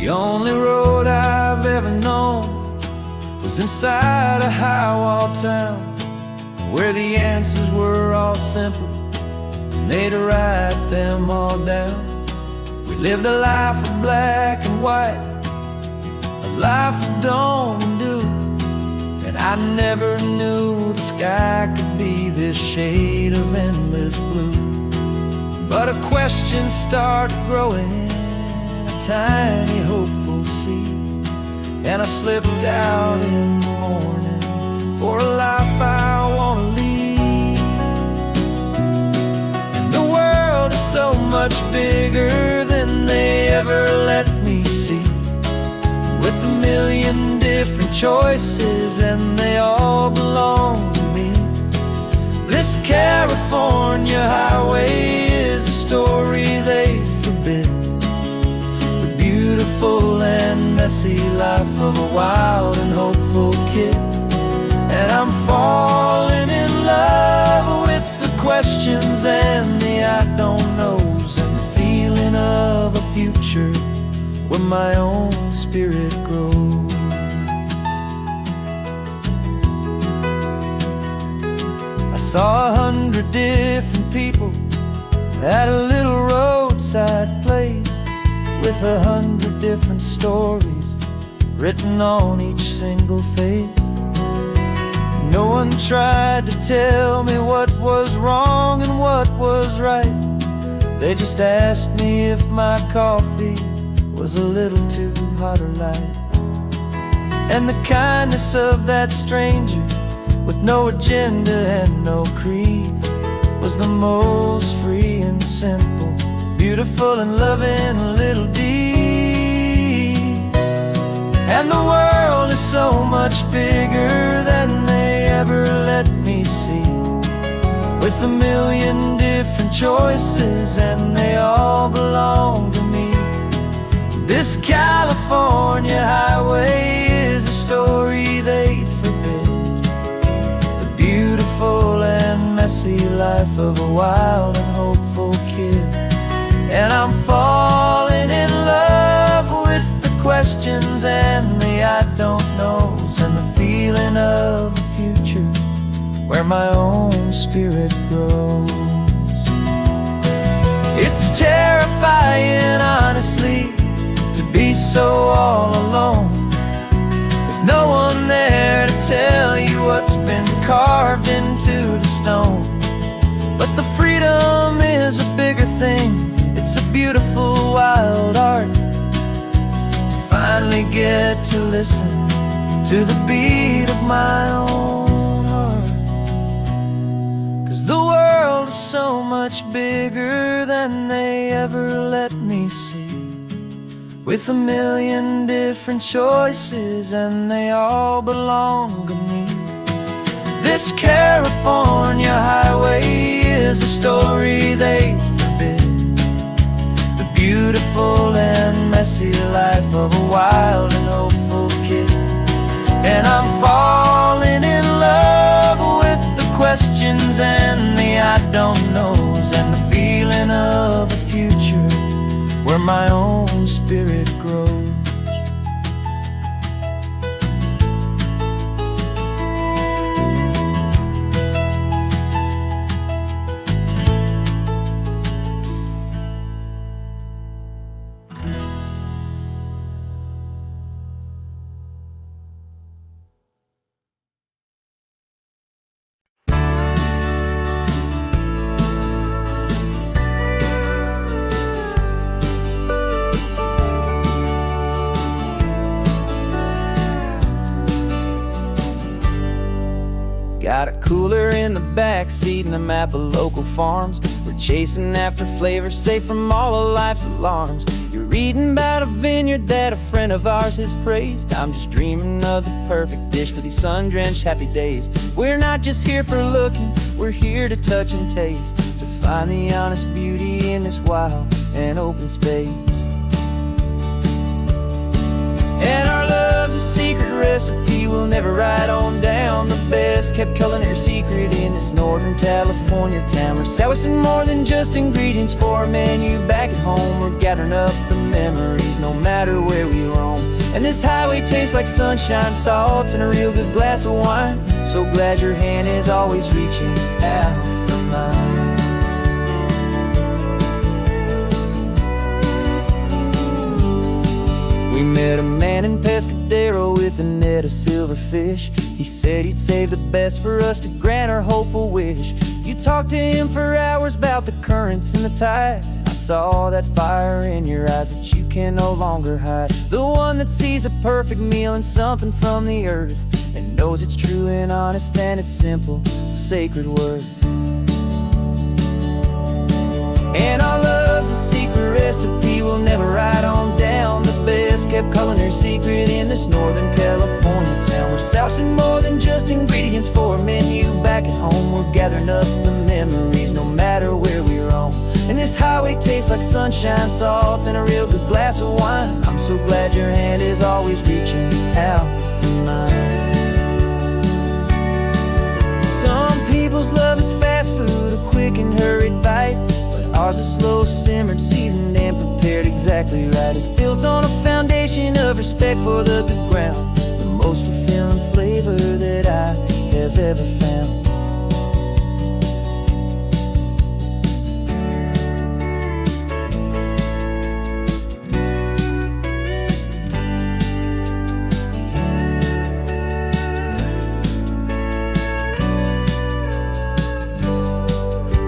The only road I've ever known was inside a high-wall town, where the answers were all simple and they'd write them all down. We lived a life of black and white, a life of dawn and dew, and I never knew the sky could be this shade of endless blue. But a question started growing, a tiny hopeful seed, and I slipped out in the morning for a life I want to lead. And the world is so much bigger than they ever let me see, with a million different choices and they all belong to me. This California highway is a story they forbid, the beautiful and messy life of a wild and hopeful kid. And I'm falling in love with the questions and the I don't knows, and the feeling of a future where my own spirit grows. I saw 100 different people at a little roadside place, with 100 different stories written on each single face. No one tried to tell me what was wrong and what was right. They just asked me if my coffee was a little too hot or light. And the kindness of that stranger, with no agenda and no creed, was the most free and simple, beautiful and loving little deed. And the world is so much bigger than they ever let me see, with a million different choices and they all belong to me. This California highway is a story they'd forbid, the beautiful and messy life of a wild and hopeful kid. And I'm falling in love with the questions and the I don't knows, and the feeling of a future where my own spirit grows. It's terrifying, honestly, to be so all alone, with no one there to tell you what's been carved into the stone. But the freedom is a bigger thing, it's a beautiful wild art, to finally get to listen to the beat of my own heart. 'Cause the world is so much bigger than they ever let me see, with a million different choices and they all belong to me. This California highway is a story they forbid, the beautiful and messy life of a wild and hopeful kid. And I'm falling in love with the questions and the I don't knows, and the feeling of a future where my own spirit grows. Got a cooler in the back seat and a map of local farms. We're chasing after flavors safe from all of life's alarms. You're reading about a vineyard that a friend of ours has praised. I'm just dreaming of the perfect dish for these sun-drenched happy days. We're not just here for looking, we're here to touch and taste, to find the honest beauty in this wild and open space. And our love's a secret recipe we'll never write on down. The best best kept culinary secret in this Northern California town. We're selling more than just ingredients for a menu back at home. We're gathering up the memories no matter where we roam. And this highway tastes like sunshine, salt, and a real good glass of wine. So glad your hand is always reaching out for mine. We met a man in Pescadero with a net of silverfish. He said he'd save the best for us to grant our hopeful wish. You talked to him for hours about the currents and the tide. I saw that fire in your eyes that you can no longer hide. The one that sees a perfect meal and something from the earth, and knows it's true and honest and it's simple, sacred worth. And our love's a secret recipe we'll never write on down. The best kept culinary secret in this Northern California town. We're sourcing more than just ingredients for a menu back at home. We're gathering up the memories no matter where we roam. And this highway tastes like sunshine, salt, and a real good glass of wine. I'm so glad your hand is always reaching out for mine. Some people's love is fast food, a quick and hurried bite. Ours is slow simmered, seasoned, and prepared exactly right. It's built on a foundation of respect for the good ground, the most fulfilling flavor that I have ever found.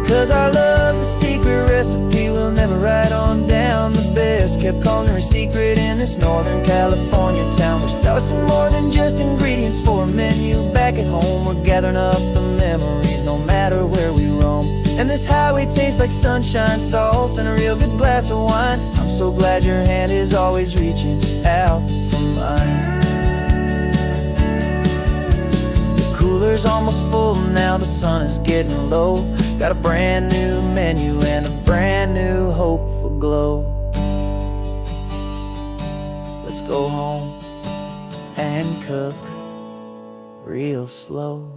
'Cause our love's a secret recipe we'll never write on down. The best kept culinary secret in this Northern California town. We're sourcing more than just ingredients for a menu back at home. We're gathering up the memories no matter where we roam. And this highway tastes like sunshine, salt, and a real good glass of wine. I'm so glad your hand is always reaching out for mine. The cooler's almost full now, the sun is getting low. Got a brand new menu and a brand new hopeful glow. Let's go home and cook real slow.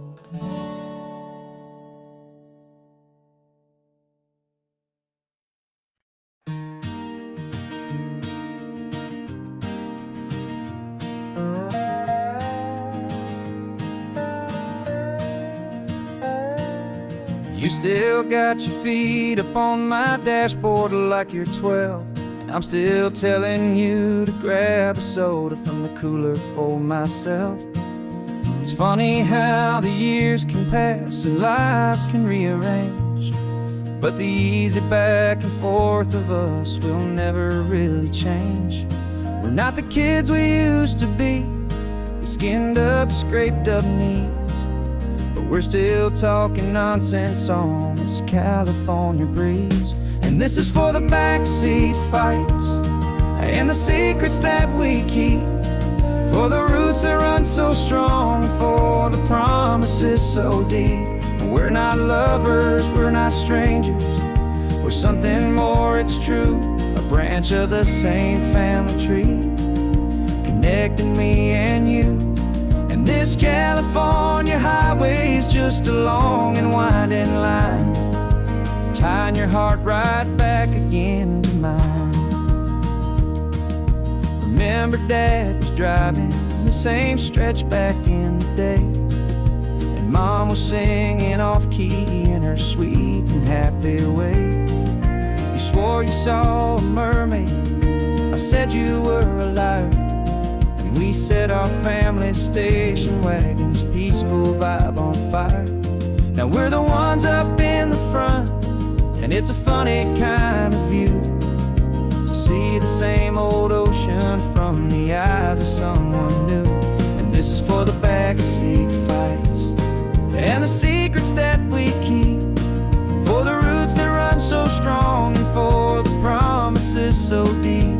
You still got your feet up on my dashboard like you're 12, and I'm still telling you to grab a soda from the cooler for myself. It's funny how the years can pass and lives can rearrange, but the easy back and forth of us will never really change. We're not the kids we used to be, with skinned up, scraped up knees, but we're still talking nonsense on this California breeze. And this is for the backseat fights and the secrets that we keep, for the roots that run so strong, for the promises so deep. We're not lovers, we're not strangers, we're something more, it's true. A branch of the same family tree, connecting me and you. And this California highway is just a long and winding line, tying your heart right back again to mine. Remember Dad was driving the same stretch back in the day, and Mom was singing off-key in her sweet and happy way. You swore you saw a mermaid, I said you were a liar, and we set our family station wagon's peaceful vibe on fire. Now we're the ones up in the front, and it's a funny kind of view to see the same old ocean from the eyes of someone new. And this is for the backseat fights and the secrets that we keep, for the roots that run so strong and for the promises so deep.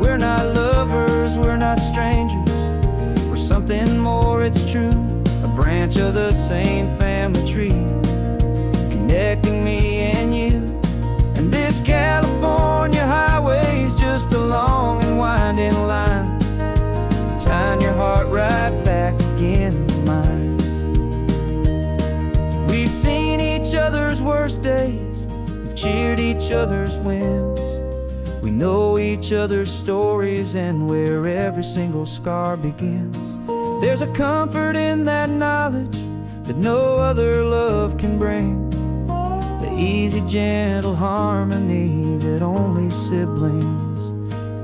We're not lovers, we're not strangers, we're something more, it's true. A branch of the same family tree, connecting me and you. And this California highway is just a long and winding line, tying your heart right back again to mine. days. We've cheered each other's wins. We know each other's stories and where every single scar begins. There's a comfort in that knowledge that no other love can bring. The easy, gentle harmony that only siblings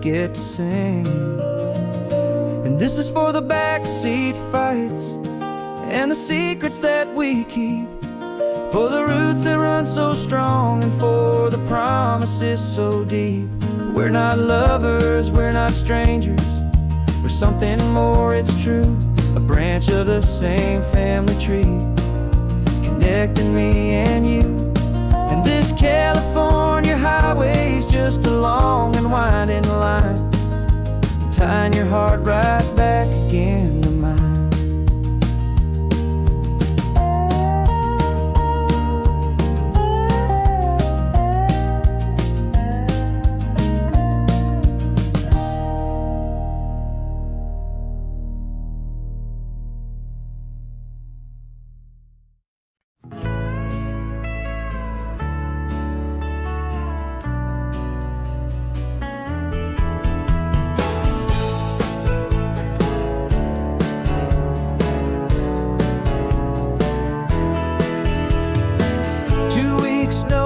get to sing. And this is for the backseat fights and the secrets that we keep, for the roots that run so strong and for the promises so deep. We're not lovers, we're not strangers, we're something more, it's true. A branch of the same family tree, connecting me and you. And this California highway's just a long and winding line, tying your heart right back again to mine.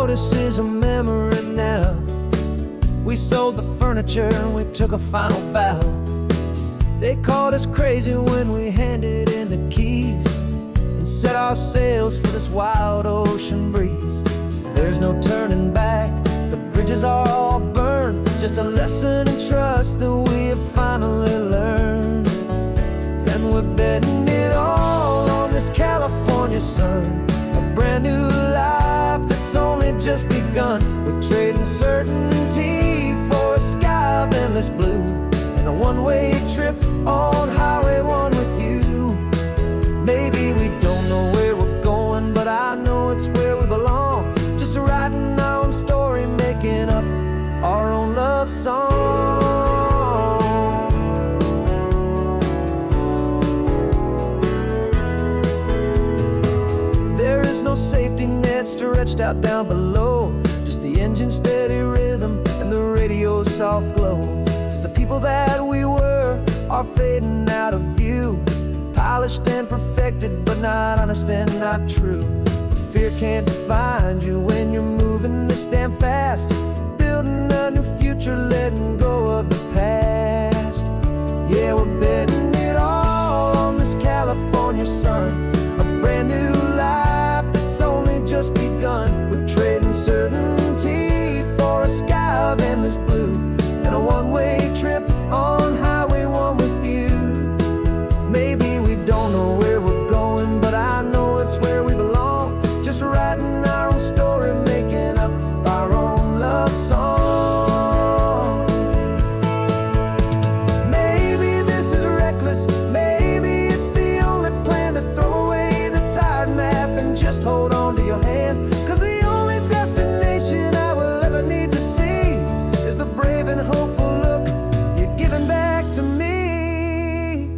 This is a memory now. We sold the furniture and we took a final bow. They called us crazy when we handed in the keys and set our sails for this wild ocean breeze. There's no turning back, the bridges are all burned, just a lesson in trust that we have finally learned. And we're betting it all on this California sun, a brand new life that's only just begun. We're trading certainty for a sky of endless blue and a one-way trip on Highway 1 with you. Maybe we don't know where we're going, but I know it's where we belong. Just writing our own story, making up our own love song. There is no safety net stretched out down below, just the engine's steady rhythm and the radio's soft glow. The people that we were are fading out of view, polished and perfected, but not honest and not true. But fear can't define you when you're moving this damn fast, building a new future, letting go of the past. Yeah, we're betting it all on this California sun, a brand new life that's only just begun. We're trading certainty for a sky of endless blue and a one-way trip on Highway 1 with you. Maybe we don't know where we're going, but I know it's where we belong. Just writing our own story, making up our own love song. Maybe this is reckless, maybe it's the only plan to throw away the tired map and just hold on to your hand. 'Cause the only destination I will ever need to see is the brave and hopeful look you're giving back to me.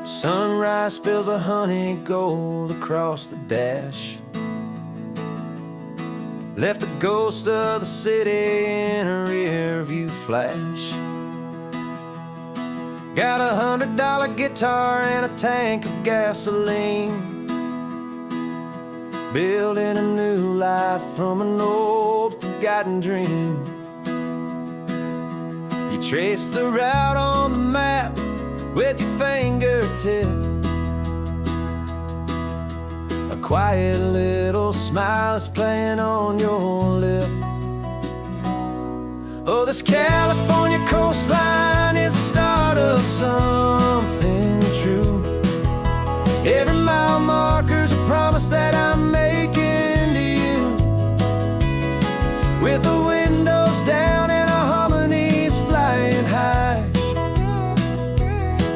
Sunrise spills a honey gold across the dash. Left the ghost of the city in a rear view flash. Got $100 guitar and a tank of gasoline, building a new life from an old forgotten dream. You trace the route on the map with your fingertip, a quiet little smile is playing on your lip. Oh, this California coastline is the start of something true. Every mile marker's a promise that I'm making to you. With the windows down and our harmonies flying high,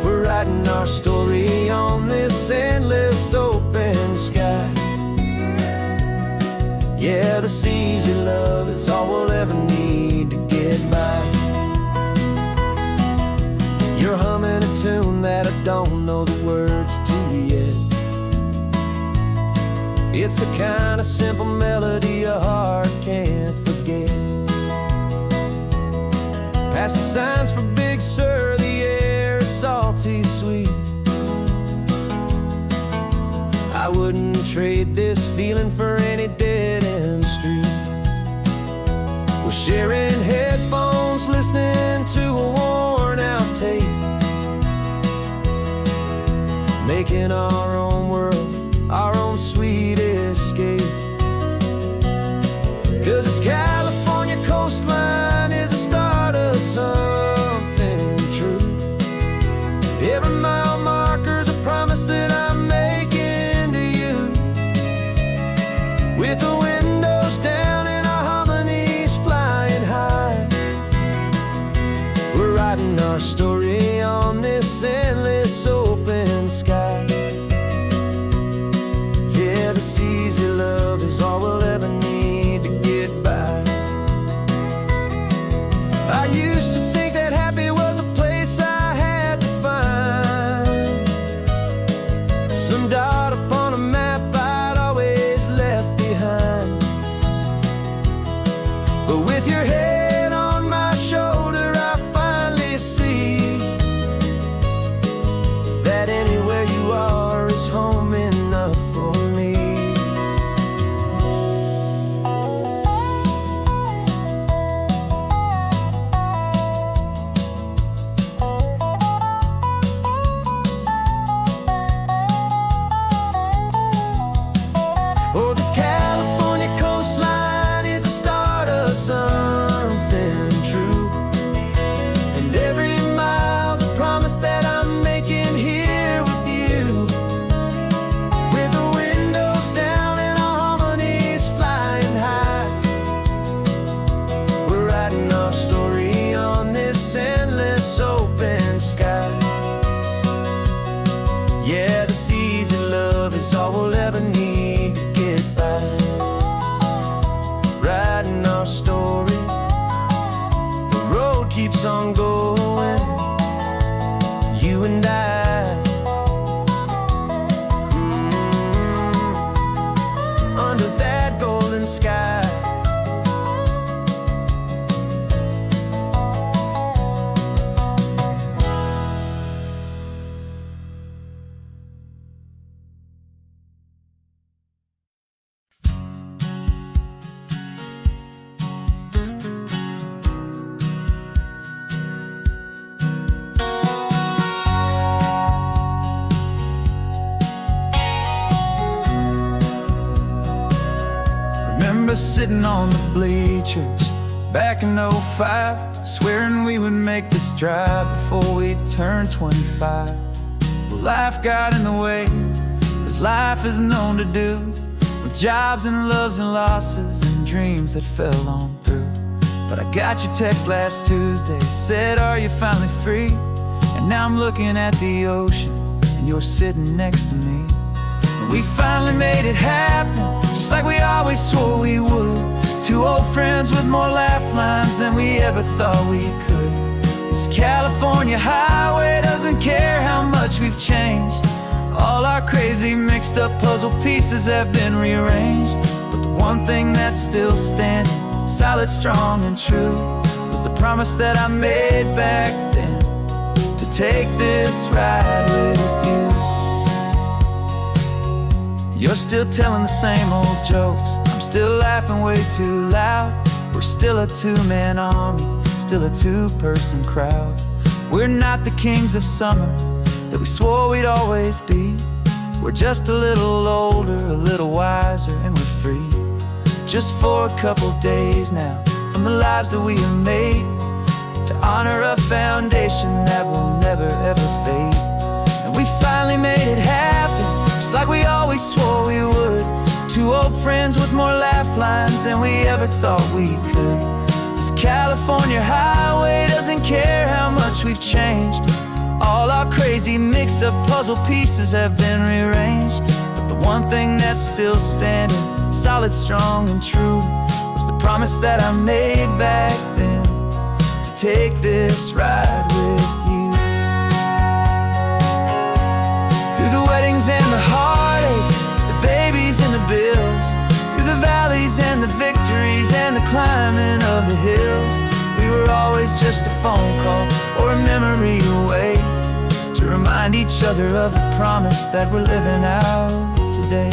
we're writing our story on this endless open sky. Yeah, this easy love is all we'll ever need to get by. You're humming a tune that I don't know the words to yet. It's the kind of simple melody a heart can't forget. Past the signs for Big Sur, the air is salty sweet. I wouldn't trade this feeling for any dead-end street. We're sharing headphones, listening to a worn-out tape, making our own world, our own sweet escape. 'Cause this California coastline is the start of something true. Every mile marker's a promise that I'm making to you. With the windows down and our harmonies flying high, we're writing our story on this endless open sky. Yeah, this easy love is all we'll ever need to get by. I used to think that happy was a place I had to find, some dot upon a map I'd always left behind. But with your head on my shoulder, I finally see that anywhere you are is home enough for me. Oh, this California coastline is the start of something true. And every mile's a promise that I'm making here with you. With the windows down and our harmonies flying high, we're writing our story on this endless open sky. Yeah, this easy love is all we'll ever need to get by. Writing our story, the road keeps on going, you and I. Under that golden sky. Remember sitting on the bleachers back in '05, swearing we would make this drive before we turned 25. Well, life got in the way, as life is known to do, with jobs and loves and losses and dreams that fell on through. But I got your text last Tuesday, said, are you finally free? And now I'm looking at the ocean, and you're sitting next to me. And we finally made it happen, just like we always swore we would. Two old friends with more laugh lines than we ever thought we could. This California highway doesn't care how much much we've changed. All our crazy mixed up puzzle pieces have been rearranged, but the one thing that's still standing, solid, strong, and true, was the promise that I made back then, to take this ride with you. You're still telling the same old jokes, I'm still laughing way too loud. We're still a two-man army, still a two-person crowd. We're not the kings of summer that we swore we'd always be. We're just a little older, a little wiser, and we're free. Just for a couple days now, from the lives that we have made, to honor a foundation that will never ever fade. And we finally made it happen, just like we always swore we would. Two old friends with more laugh lines than we ever thought we could. This California highway doesn't care how much we've changed. All our crazy mixed up puzzle pieces have been rearranged, but the one thing that's still standing, solid, strong, and true, was the promise that I made back then, to take this ride with you. Through the weddings and the heartaches, the babies and the bills, through the valleys and the victories and the climbing of the hills, we were always just a phone call or a memory away, to remind each other of the promise that we're living out today.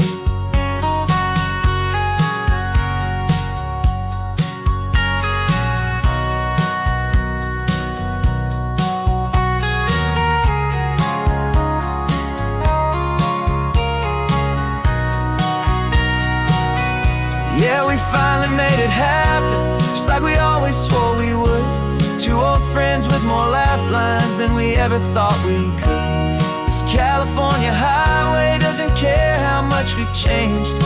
Yeah, we finally made it happen, just like we always swore we would. Two old friends with more laugh lines than we ever thought we could. This California highway doesn't care how much we've changed.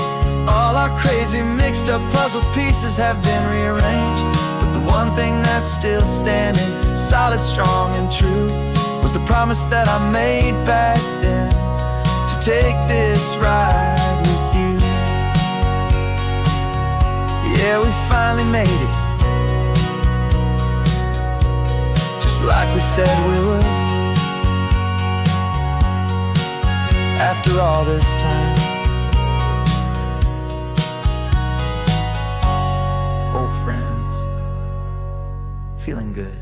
All our crazy mixed up puzzle pieces have been rearranged, but the one thing that's still standing, solid, strong, and true, was the promise that I made back then, to take this ride with you. Yeah, we finally made it, just like we said we would. After all this time, old friends, feeling good.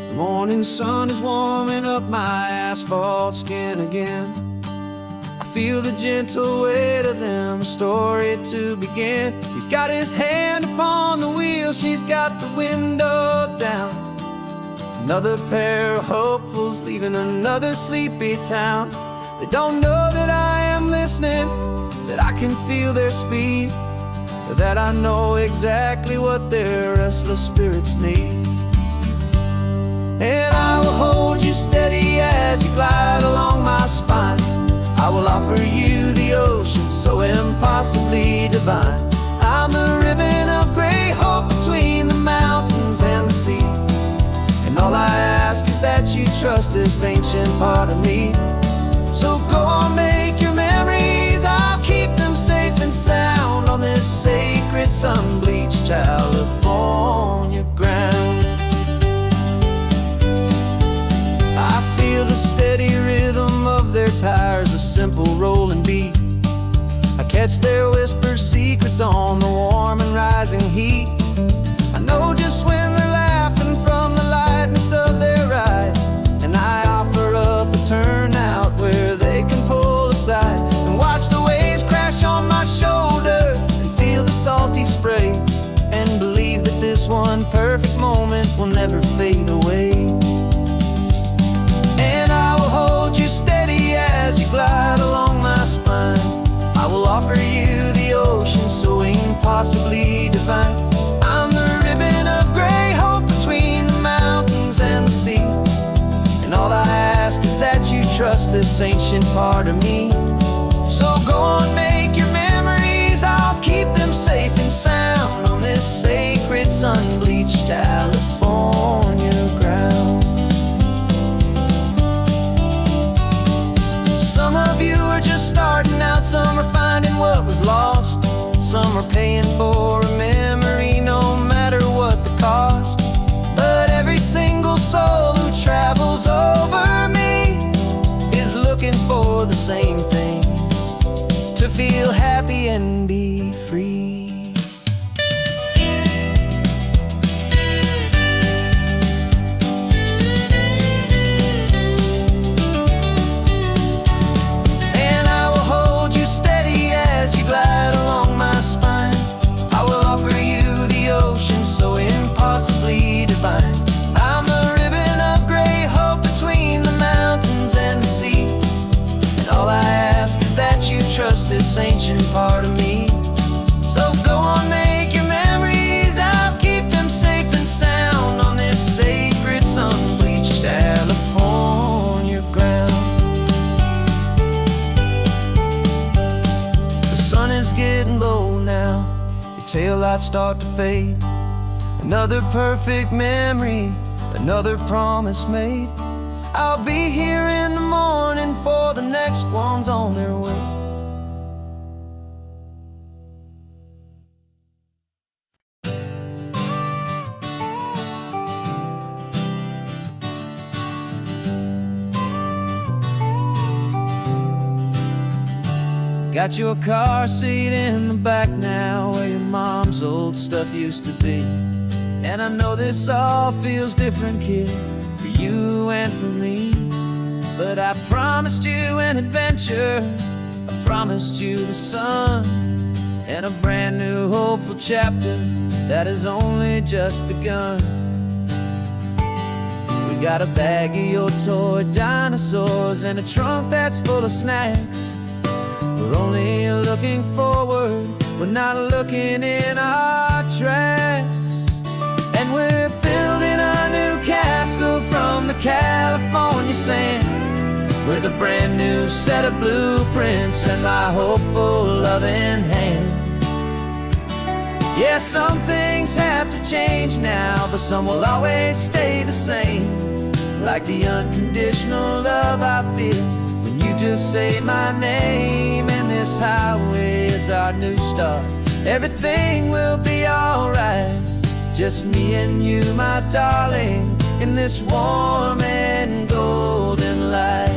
The morning sun is warming up my asphalt skin again. I feel the gentle weight of them, a story to begin. He's got his hand upon the wheel, she's got the window down. Another pair of hopefuls leaving another sleepy town. They don't know that I am listening, that I can feel their speed, or that I know exactly what their restless spirits need. And I will hold you steady as you glide along my spine. I will offer you the ocean so impossibly divine. I'm the ribbon of gray hope between the mountains and the sea. And all I ask is that you trust this ancient part of me. So go on, make your memories, I'll keep them safe and sound on this sacred sun-bleached California ground. I feel the steady rhythm of their tires, a simple rolling beat. I catch their whispered secrets on the warm and rising heat. I know just when they're laughing from the lightness of their ride, and I offer up a turnout where they can pull aside and watch the waves crash on my shoulder and feel the salty spray, and believe that this one perfect moment will never fade away. As you glide along my spine, I will offer you the ocean so impossibly divine. I'm the ribbon of gray hope between the mountains and the sea. And all I ask is that you trust this ancient part of me. So go on, make your memories, I'll keep them safe and sound on this sacred sun-bleached California ground. Some of you are just starting out, some are finding what was lost, some are paying for a minute lights start to fade. Another perfect memory, another promise made. I'll be here in the morning for the next ones on their way. Got your car seat in the back now, where your mom's old stuff used to be. And I know this all feels different, kid, for you and for me. But I promised you an adventure, I promised you the sun, and a brand new hopeful chapter that has only just begun. We got a bag of your toy dinosaurs and a trunk that's full of snacks. We're only looking forward, we're not looking in our tracks. And we're building a new castle from the California sand, with a brand new set of blueprints and my hopeful loving hand. Yeah, some things have to change now, but some will always stay the same. Like the unconditional love I feel when you just say my name. And this highway is our new start. Everything will be alright, just me and you, my darling, in this warm and golden light.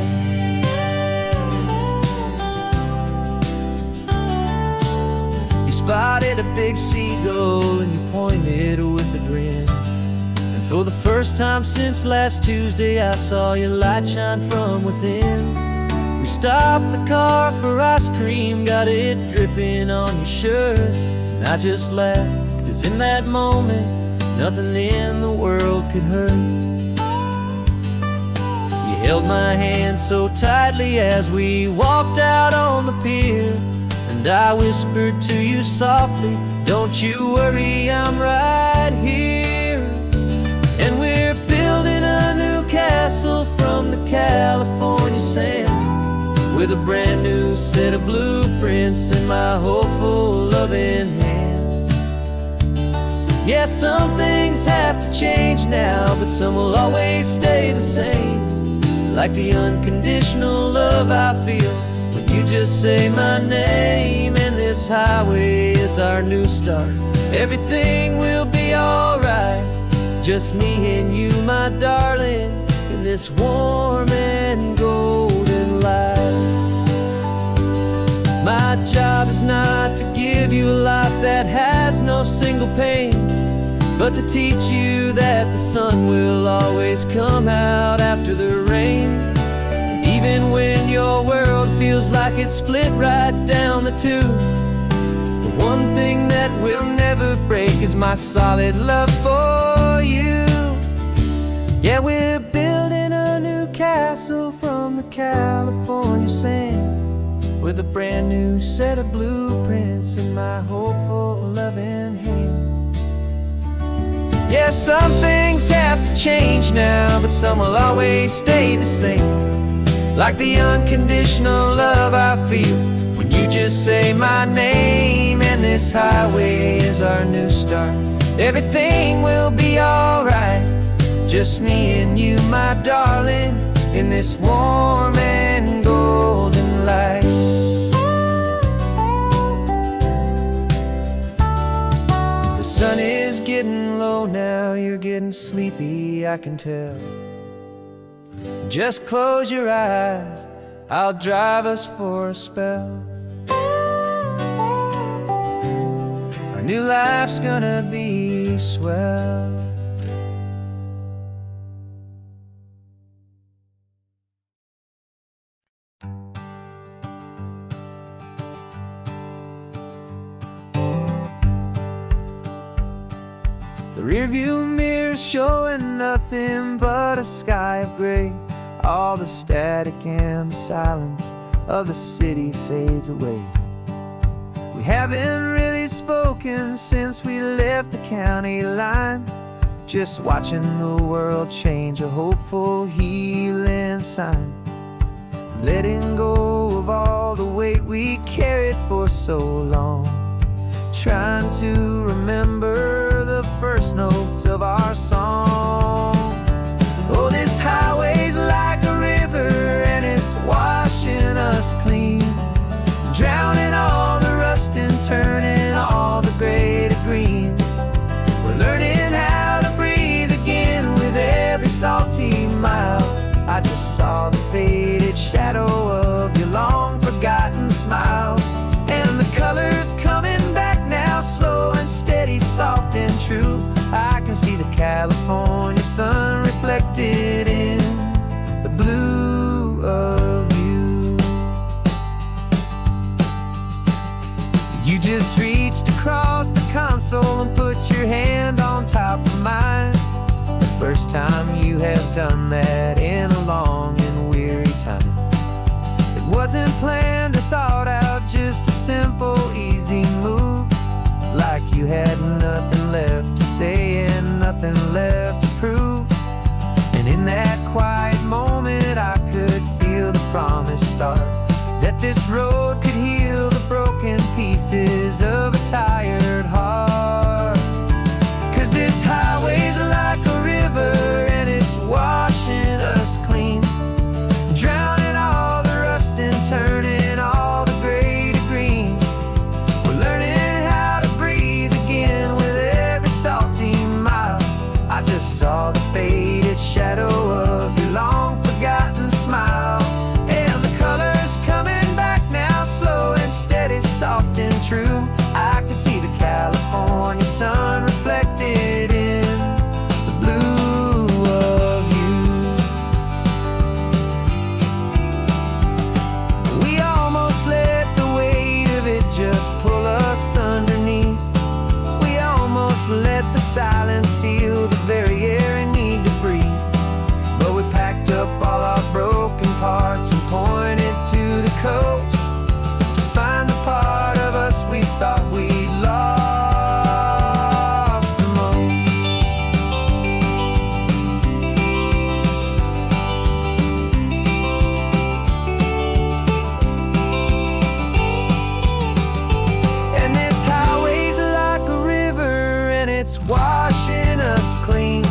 You spotted a big seagull and you pointed with a grin. And for the first time since last Tuesday, I saw your light shine from within. We stopped the car for ice cream, got it dripping on your shirt. And I just laughed, 'cause in that moment, nothing in the world could hurt. You held my hand so tightly as we walked out on the pier, and I whispered to you softly, don't you worry, I'm right here. And we're building a new castle from the California sand, with a brand new set of blueprints in my hopeful loving hand. Yeah, some things have to change now, but some will always stay the same. Like the unconditional love I feel when you just say my name. And this highway is our new start. Everything will be alright, just me and you, my darling, in this warm and golden light. My job is not to give you a life that has no single pain, but to teach you that the sun will always come out after the rain. And even when your world feels like it's split right down the two, the one thing that will never break is my solid love for you. Yeah, we're building a new castle from the California sand, with a brand new set of blueprints in my hopeful loving hand. Yeah, some things have to change now, but some will always stay the same. Like the unconditional love I feel when you just say my name. And this highway is our new start. Everything will be alright, just me and you, my darling, in this warm and golden light. The sun is getting low now, you're getting sleepy, I can tell. Just close your eyes, I'll drive us for a spell. Our new life's gonna be swell. The rearview mirror's showing nothing but a sky of gray. All the static and the silence of the city fades away. We haven't really spoken since we left the county line, just watching the world change, a hopeful healing sign. Letting go of all the weight we carried for so long, trying to remember the first notes of our song. Oh, this highway's like a river and it's washing us clean, drowning all the rust and turning all the gray to green. We're learning how to breathe again with every salty mile. I just saw the faded shadow of your long forgotten smile, and the colors coming back now, slow and steady, soft and true. I can see the California sun reflected in the blue of you. You just reached across the console and put your hand on top of mine. The first time you have done that in a long and weary time. It wasn't planned or thought out, just a simple, easy move. Like you had nothing left to say and nothing left to prove. And in that quiet moment I could feel the promise start, that this road could heal the broken pieces of a tired heart. 'Cause this highway's like a river and it's washing us clean, drowning all the rust and turning all the gray to green. We're learning how to breathe again with every salty mile. I just saw the faded shadow of your long forgotten smile, and the colors coming back now, slow and steady, soft and true. I can see the California sun reflected in the blue of you. We almost let the weight of it just pull us underneath. We almost let the silence steal the very air I need to breathe. But we packed up all our broken parts and pointed to the coast to find the part of us we thought we'd lost the most. And this highway's like a river and it's washing us clean,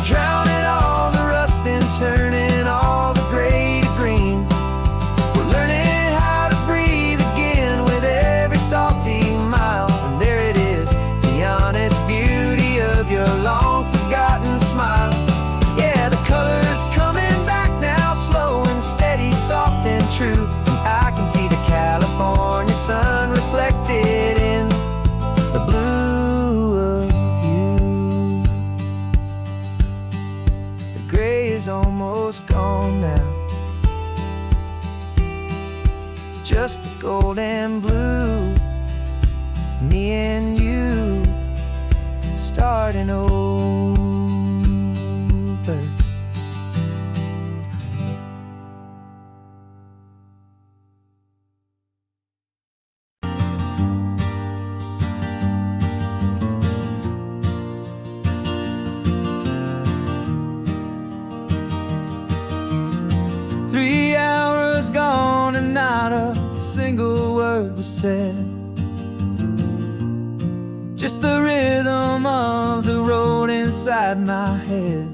drowning all the rust and turning all the gray to green. We're learning how to breathe again with every salty mile. And there it is, the honest beauty of your long forgotten smile. Yeah, the colors coming back now, slow and steady, soft and true. I can see the California sun reflected in the blue of you. The gray is almost gone now, just the gold and blue. Me and you starting over. 3 hours gone and not a single word was said. Just the rhythm of the road inside my head.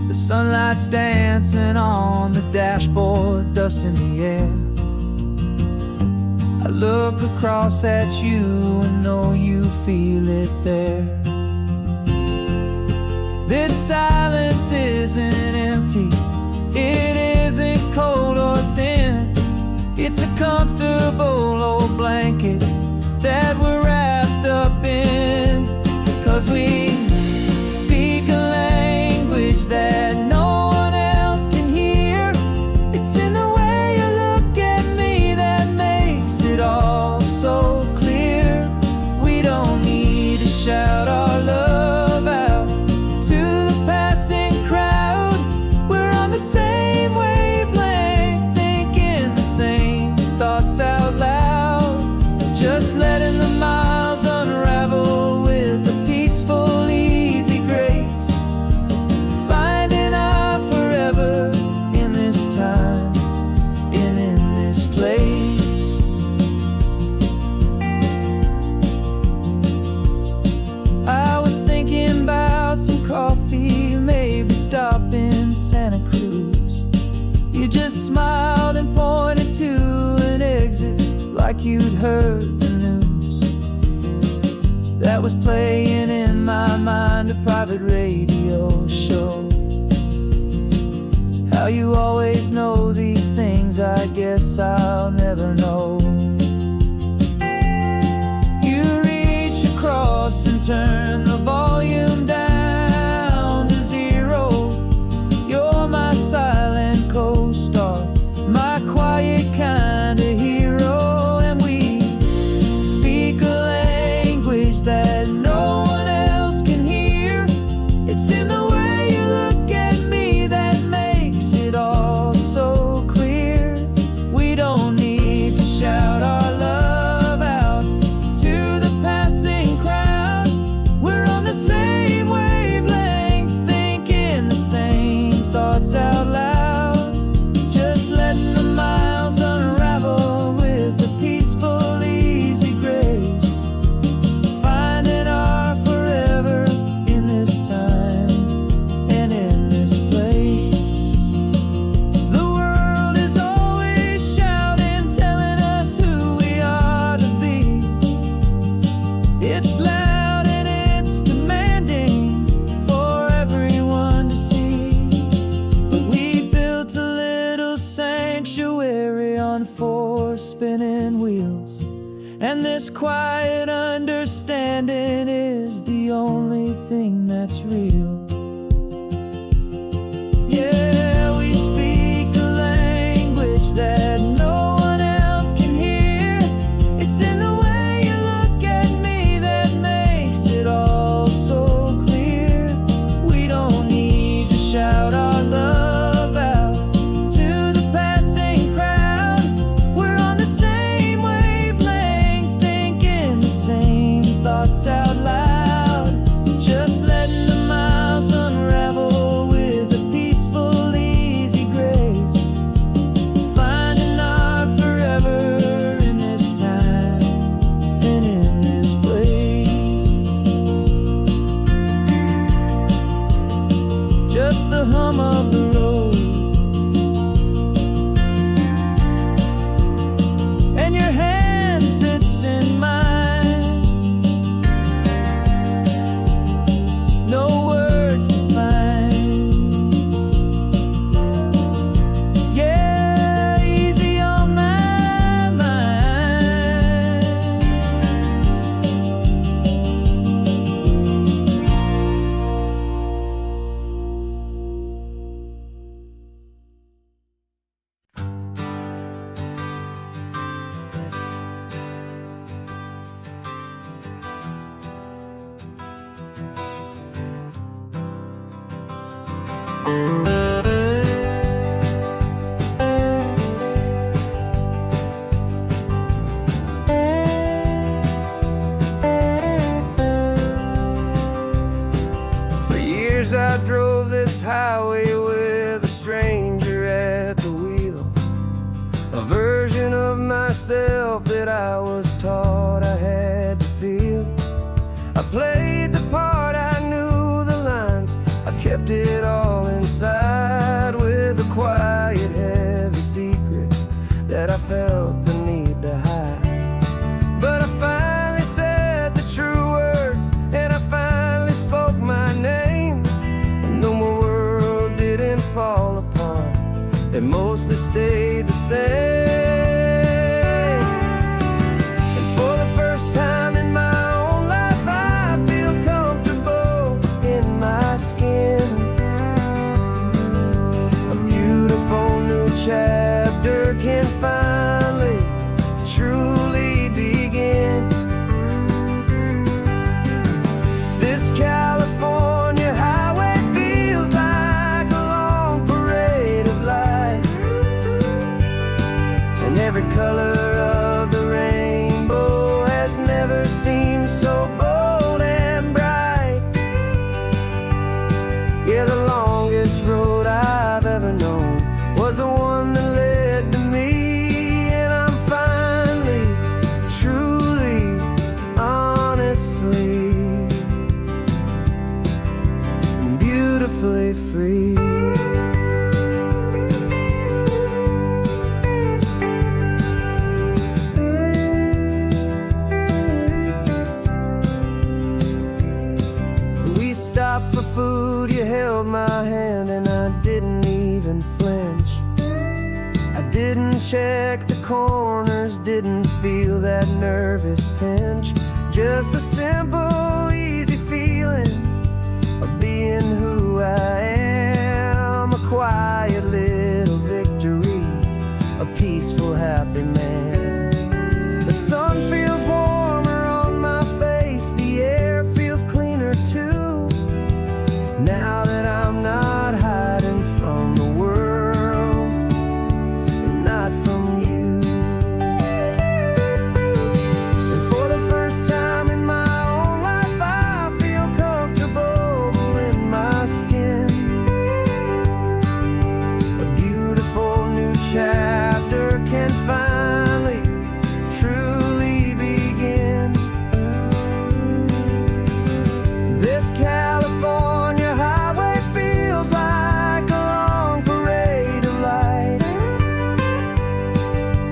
The sunlight's dancing on the dashboard, dust in the air. I look across at you and know you feel it there. This silence isn't empty, it isn't cold or thin. It's a comfortable old blanket that we're wrapped up in. 'Cause we speak a language that no one else can hear. It's in the way you look at me that makes it all so clear. We don't need to shout our love out to the passing crowd. We're on the same wavelength, thinking the same thoughts out You just smiled and pointed to an exit like you'd heard the news. That was playing in my mind, a private radio show. How you always know these things, I guess I'll never know. You reach across and turn the volume down to 0. You're my silent co-star, my quiet kind of hero. And we speak a language that no one else can hear. It's in the way you look at me that makes it all so clear. We don't need to shout our love out to the passing crowd. We're on the same wavelength, thinking the same thoughts out loud. Just letting the miles unravel with a peaceful, easy grace. Finding our forever in this time and in this place. The world is always shouting, telling us who we are to be. It's loud and it's demanding for everyone to see. But we built a little sanctuary on 4 spinning wheels, and this quiet understanding is the only thing that's real. Yeah, we speak a language that no one else can hear. It's in the way you look at me that makes it all so clear. We don't need to shout our love out to the passing crowd. We're on the same wavelength, thinking the same thoughts out loud. Just letting the miles unravel with a peaceful, easy grace. Finding our forever in this time and in this place. Just the hum of the road and your hand fits in mine. No words to find. Yeah, easy on my mind. For years I drove this highway with a stranger at the wheel, a version of myself that I was taught I had to feel. I played the part, I knew the lines, I kept it all inside with a quiet, heavy secret that I felt the need to hide. But I finally said the true words, and I finally spoke my name. And though my world didn't fall apart, it mostly stayed the same. And for the first time in my own life, I feel comfortable in my skin. A beautiful new chapter can finally truly begin. This California highway feels like a long parade of light, and every color of the rainbow has never seemed so bold and bright. Yeah, the longest road I've ever known was the one that led to me, and I'm finally, truly, honestly, and beautifully free. food, you held my hand, and I didn't even flinch. I didn't check the corners, didn't feel that nervous pinch. Just a simple, easy feeling of being who I am. A quiet little victory, a peaceful, happy man. The sun feels warmer on my face, the air feels cleaner too, now that I'm not hiding from the world and not from you. And for the first time in my own life, I feel comfortable in my skin. A beautiful new chapter can finally truly begin. This California highway feels like a long parade of light,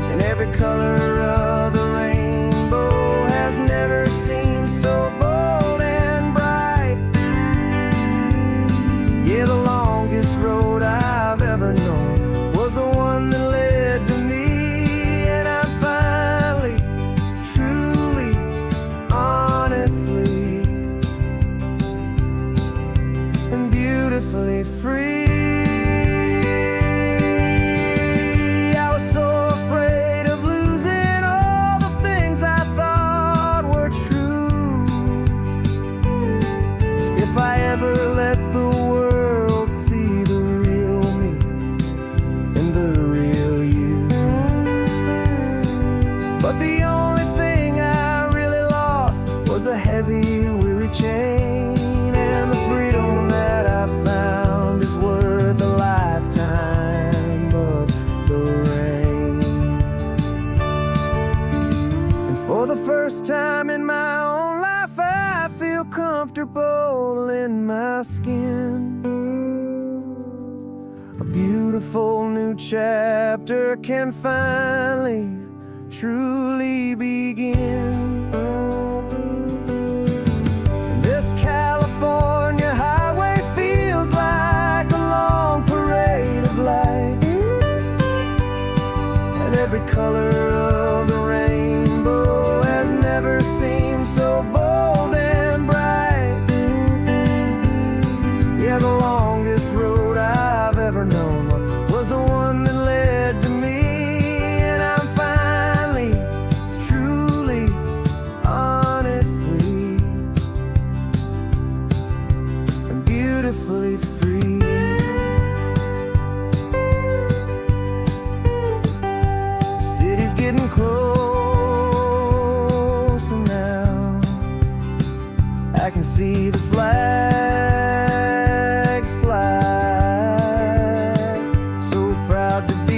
and every color of the rainbow has never seemed so bold and bright. Yeah, the longest road I've ever known was the one that led to me, and I'm finally, truly, honestly, and beautifully free. I was so afraid of losing all the things I thought were true. If I ever let the world see the real me and the real you. But the only thing I really lost was a heavy, weary chain, and the freedom that I found is worth a lifetime of the rain. And for the first time in my own life, I feel comfortable in my skin. A beautiful new chapter can finally, truly begin. This California highway feels like a long parade of light, and every color of the rainbow has never seemed so bold and bright. Yeah, the longest road I've ever known was the one that led to me, and I'm finally, truly, honestly, and beautifully free. The city's getting closer now. I can see the flags fly. So proud to be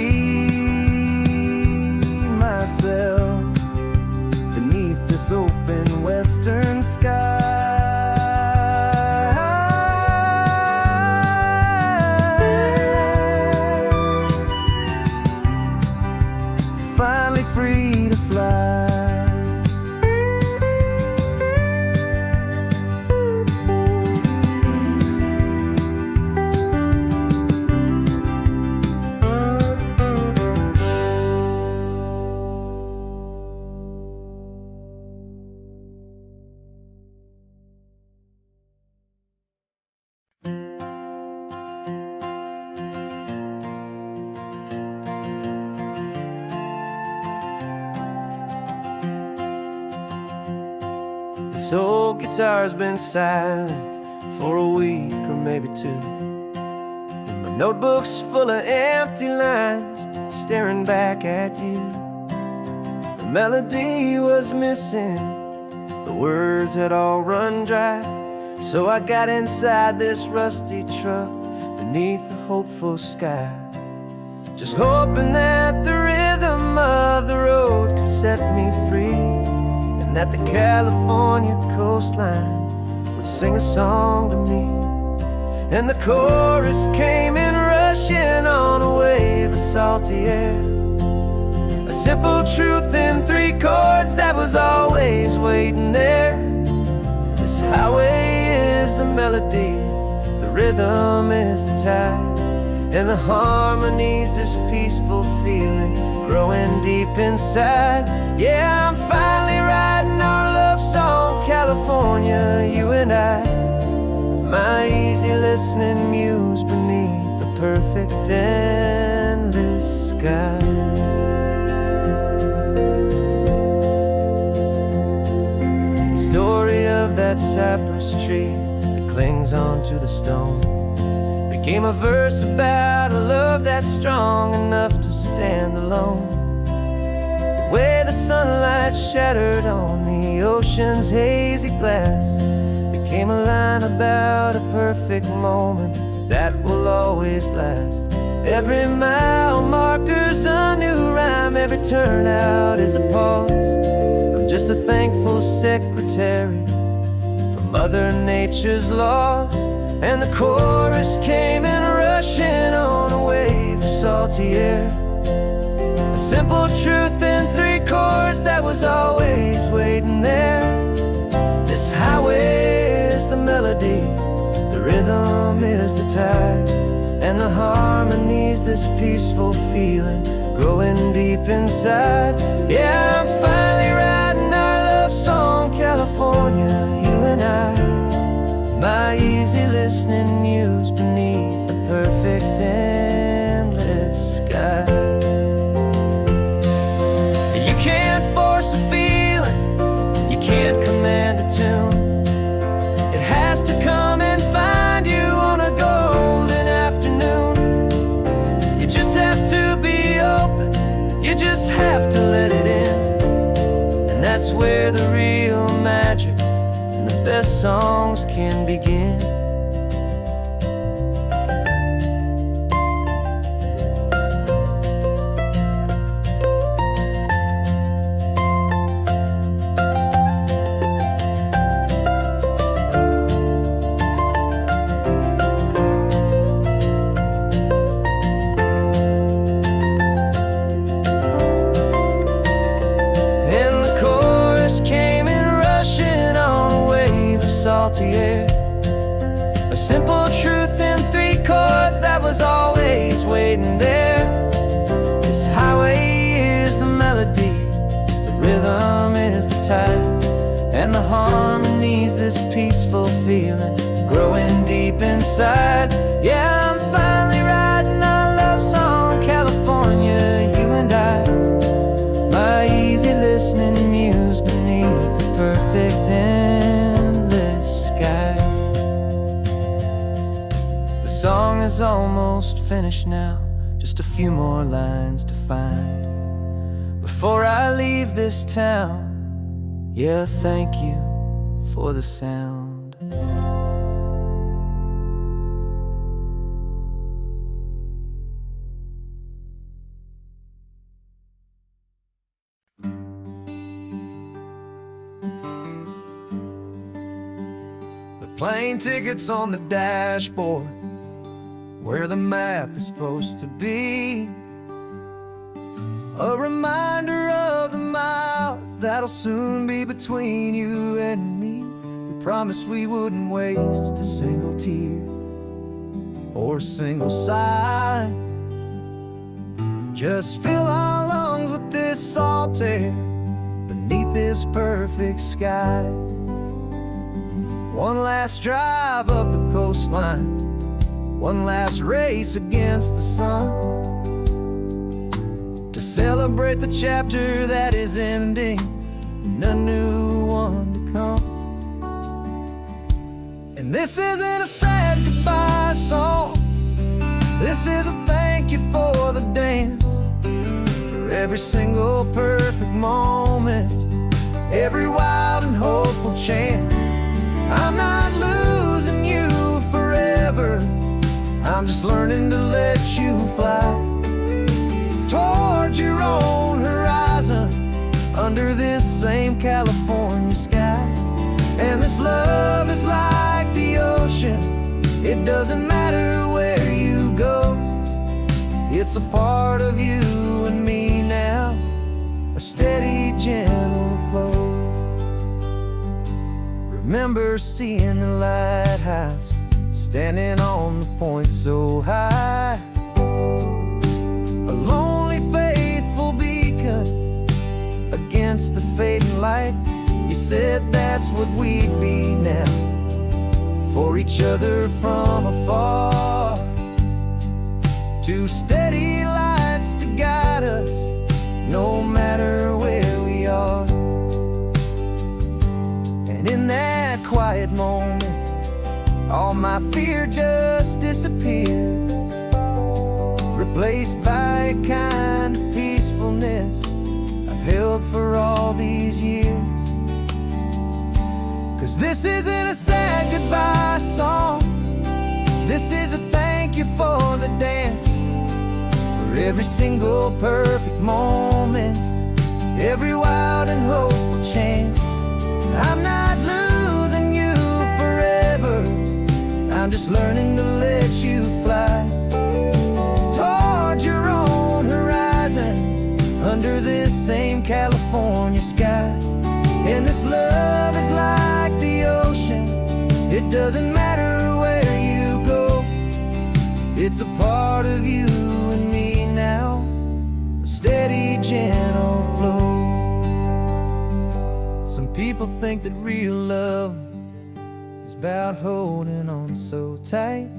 myself beneath this open western sky. Finally free to fly. This old guitar's been silent for a week or maybe two, and my notebook's full of empty lines staring back at you. The melody was missing, the words had all run dry, so I got inside this rusty truck beneath a hopeful sky, just hoping that the rhythm of the road could set me free, and that the California coastline would sing a song to me. And the chorus came in rushing on a wave of salty air, a simple truth in 3 chords that was always waiting there. This highway is the melody rhythm is the tide, and the harmony's this peaceful feeling growing deep inside. Yeah, I'm finally writing our love song, California, you and I. My easy listening muse beneath the perfect endless sky. The story of that cypress tree that clings onto the stone became a verse about a love that's strong enough to stand alone. The way the sunlight shattered on the ocean's hazy glass became a line about a perfect moment that will always last. Every mile marker's a new rhyme, every turnout is a pause. I'm just a thankful secretary for Mother Nature's laws. And the chorus came in rushing on a wave of salty air, a simple truth in 3 chords that was always waiting there. This highway is the melody, the rhythm is the tide, and the harmony's this peaceful feeling growing deep inside. Yeah, I'm finally writing our love song, California, you and I. My easy listening muse beneath the perfect endless sky. You can't force a feeling, you can't command a tune. It has to come and find you on a golden afternoon. You just have to be open, you just have to let it in. And that's where the real magic, the best songs can begin. And the chorus came in rushing on a wave of salty air, a simple truth in 3 chords that was always waiting there. This highway is the melody, the rhythm is the tide, and the harmony's this peaceful feeling growing deep inside. Yeah, I'm finally writing our love song, California, you and I. My easy listening muse beneath the perfect endless sky. The song is almost finished now, just a few more lines to find before I leave this town. Yeah, thank you for the sound. Plane tickets on the dashboard, where the map is supposed to be. A reminder of the miles that'll soon be between you and me. We promised we wouldn't waste a single tear or a single sigh. Just fill our lungs with this salt air beneath this perfect sky. One last drive up the coastline, one last race against the sun, to celebrate the chapter that is ending and a new one to come. And this isn't a sad goodbye song, this is a thank you for the dance, for every single perfect moment, every wild and hopeful chance. I'm not losing you forever, I'm just learning to let you fly towards your own horizon, under this same California sky. And this love is like the ocean, it doesn't matter where you go, it's a part of you and me now, a steady, gentle flow. Remember seeing the lighthouse standing on the point so high, a lonely faithful beacon against the fading light. You said that's what we'd be now, for each other from afar. Two steady lights to guide us, no matter where we are. And in that quiet moment, all my fear just disappeared, replaced by a kind of peacefulness I've held for all these years. 'Cause this isn't a sad goodbye song, this is a thank you for the dance, for every single perfect moment, every wild and hopeful chance. I'm not losing you forever, I'm just learning to let you fly towards your own horizon, under this same California sky. And this love is like the ocean, it doesn't matter where you go, it's a part of you and me now, a steady, gentle flow. Some people think that real love is about holding on so tight.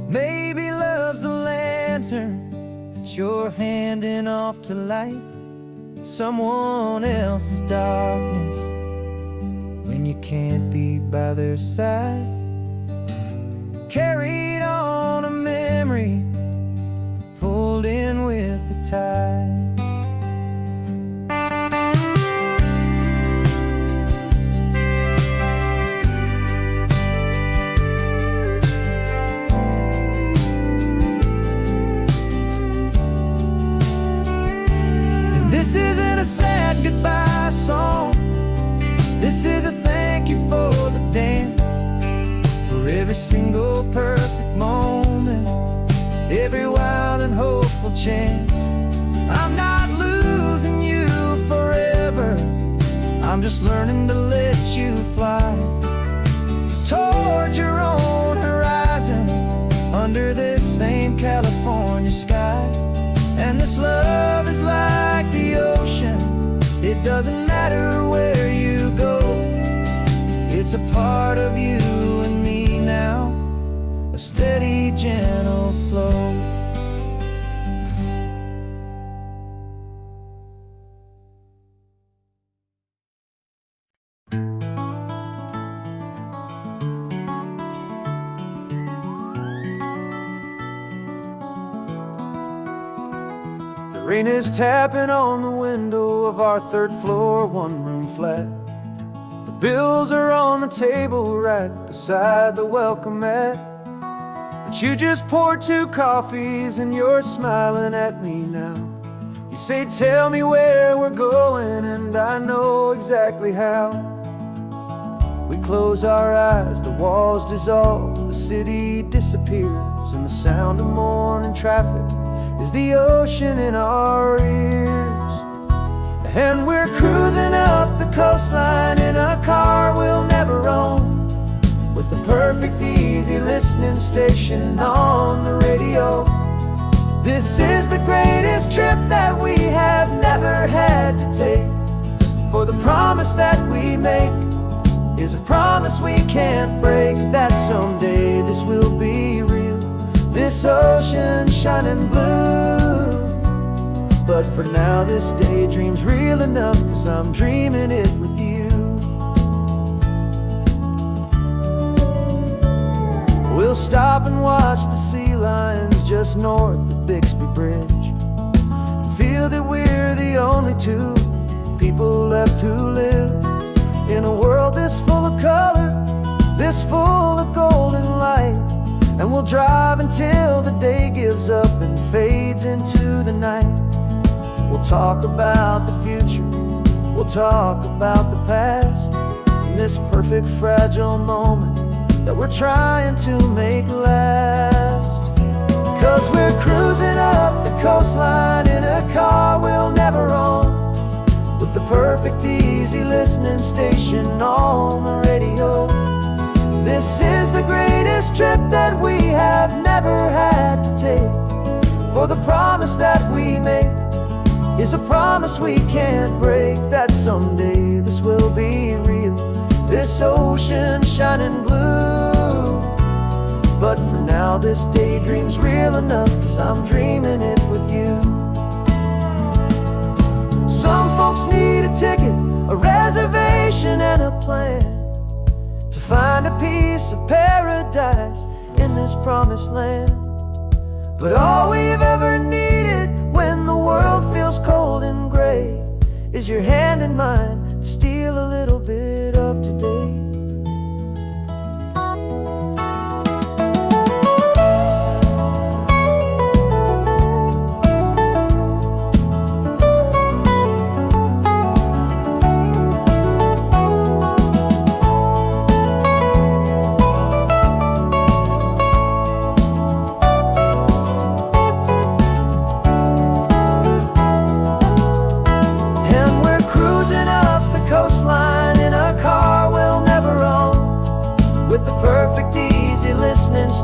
Maybe love's a lantern that you're handing off to light someone else's darkness when you can't be by their side. Carried on a memory, pulled in with the tide. This isn't a sad goodbye song, this is a thank you for the dance, for every single perfect moment, every wild and hopeful chance. I'm not losing you forever, I'm just learning to let you fly towards your own horizon, under this same California sky. And this love is like the ocean, it doesn't matter where you go, it's a part of you and me now, a steady, gentle flow. Rain is tapping on the window of our third floor, one-room flat. The bills are on the table right beside the welcome mat. But you just poured 2 coffees and you're smiling at me now. You say, tell me where we're going, and I know exactly how. We close our eyes, the walls dissolve, the city disappears, and the sound of morning traffic is the ocean in our ears. And we're cruising up the coastline in a car we'll never own, with the perfect easy listening station on the radio. This is the greatest trip that we have never had to take, for the promise that we make is a promise we can't break, that someday this will be real, this ocean shining blue. But for now this daydream's real enough, 'cause I'm dreaming it with you. We'll stop and watch the sea lions just north of Bixby Bridge, and feel that we're the only 2 people left who live in a world this full of color, this full of golden light. And we'll drive until the day gives up and fades into the night. We'll talk about the future, we'll talk about the past, in this perfect fragile moment that we're trying to make last. 'Cause we're cruising up the coastline in a car we'll never own, with the perfect easy listening station on the radio. This is the greatest trip that we have never had to take. For the promise that we make is a promise we can't break, that someday this will be real, this ocean shining blue. But for now this daydream's real enough, 'cause I'm dreaming it with you. Some folks need a ticket, a reservation and a plan to find a piece of paradise in this promised land. But all we've ever needed when the world feels cold and gray is your hand in mine to steal a little bit of today.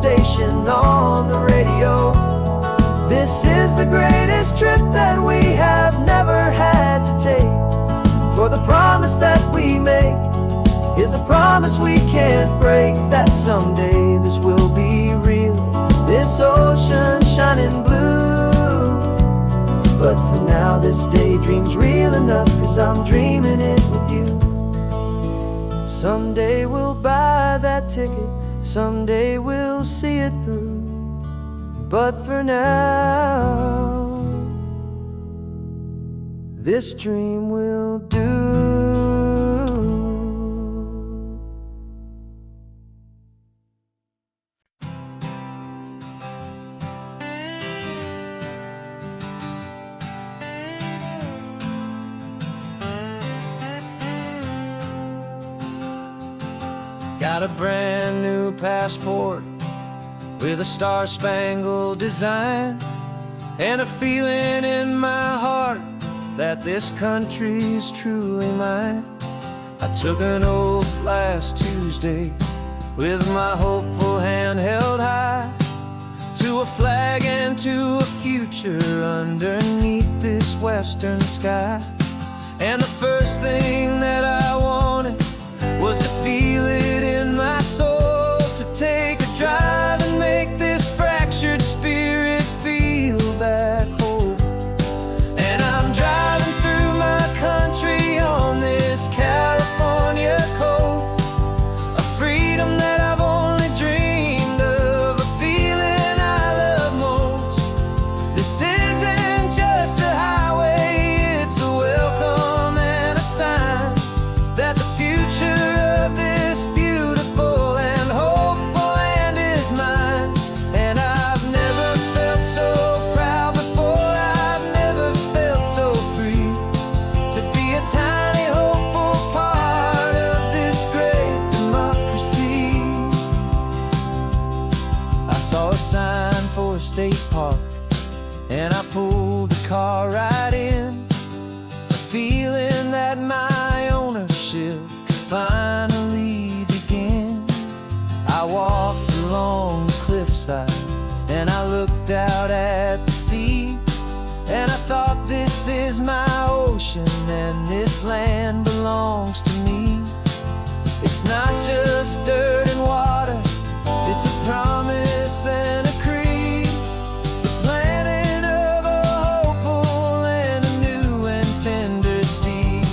Station on the radio. This is the greatest trip that we have never had to take. For the promise that we make is a promise we can't break, that someday this will be real, this ocean shining blue. But for now this daydream's real enough, 'cause I'm dreaming it with you. Someday we'll buy that ticket, someday we'll see it through. But for now, this dream will do. Got a brand new passport with a star-spangled design, and a feeling in my heart that this country's truly mine. I took an oath last Tuesday with my hopeful hand held high, to a flag and to a future underneath this western sky. And the first thing that I wanted was to feel it in my soul, to take a drive and make this fractured spirit feel back home. And I'm driving through my country on this California coast, a freedom that I've only dreamed of, a feeling I love most. This isn't just a highway, it's a welcome and a sign that the future of this beautiful and hopeful land is mine. And I've never felt so proud before, I've never felt so free, to be a tiny hopeful part of this great democracy. I saw a sign for a state park, and I pulled the car right in, a feeling that my ownership could finally begin. I walked along the cliffside and I looked out at the sea, and I thought, this is my ocean and this land belongs to me. It's not just dirt and water, it's a promise and a creed, the planting of a hopeful and a new and tender seed.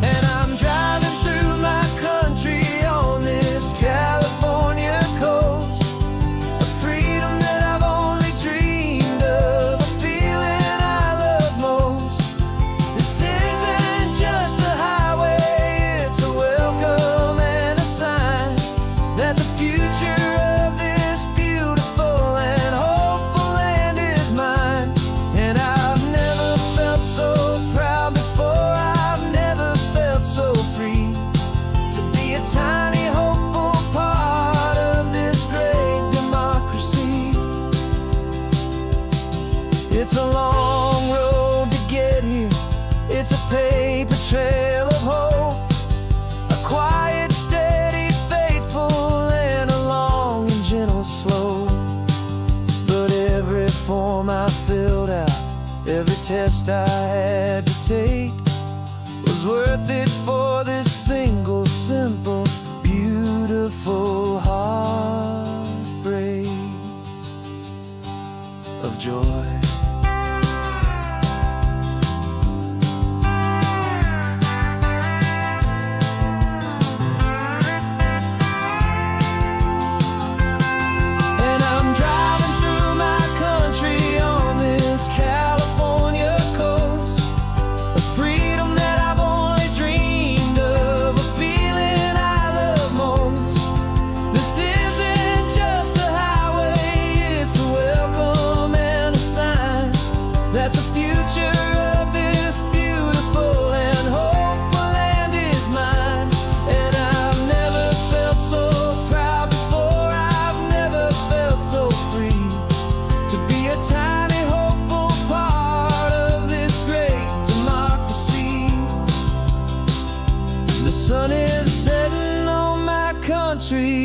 And I'm driving through my country on this California coast, a freedom that I've only dreamed of, a feeling I love most. This isn't just a highway, it's a welcome and a sign test I had to take was worth it for this single, simple, beautiful heartbreak of joy.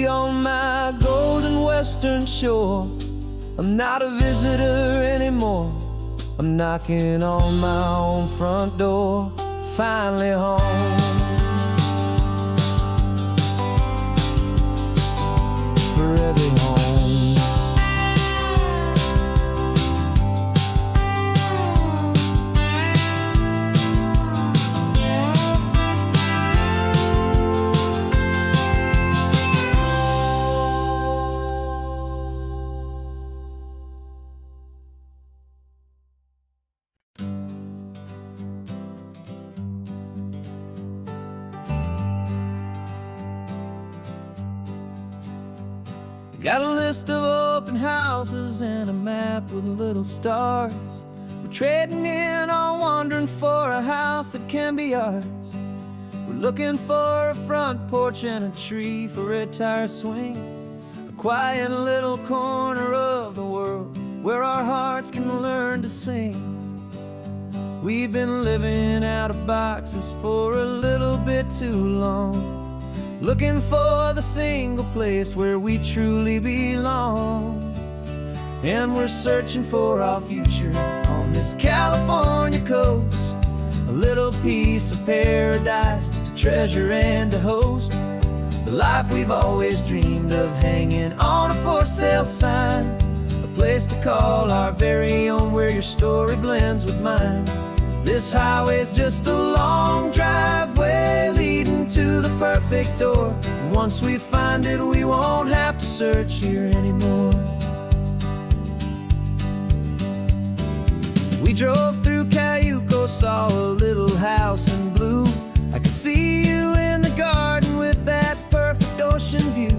On my golden western shore, I'm not a visitor anymore. I'm knocking on my own front door, finally home. Forever home. Got a list of open houses and a map with little stars. We're trading in or wandering for a house that can be ours. We're looking for a front porch and a tree for a tire swing, a quiet little corner of the world where our hearts can learn to sing. We've been living out of boxes for a little bit too long, looking for the single place where we truly belong. And we're searching for our future on this California coast, a little piece of paradise to treasure and to host, the life we've always dreamed of, hanging on a for sale sign, a place to call our very own, where your story blends with mine. This highway's just a long driveway leading to the perfect door, and once we find it, we won't have to search here anymore. We drove through Cayuco, saw a little house in blue. I could see you in the garden with that perfect ocean view.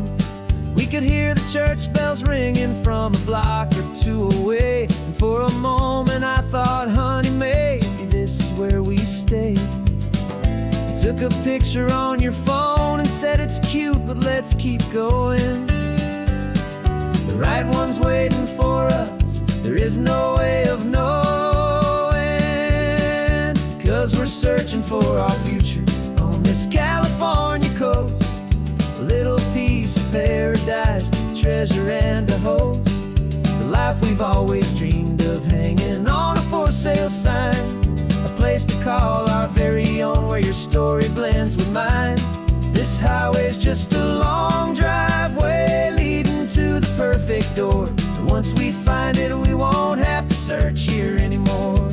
We could hear the church bells ringing from a block or two away, and for a moment I thought, honey, maybe this is where we stay. You took a picture on your phone and said it's cute, but let's keep going. The right one's waiting for us, there is no way of knowing, 'cause we're searching for our future on this California coast, a little piece of paradise to treasure and to host, the life we've always dreamed of, hanging on a for sale sign, a place to call our very own, where your story blends with mine. This highway's just a long driveway leading to the perfect door, and once we find it, we won't have to search here anymore.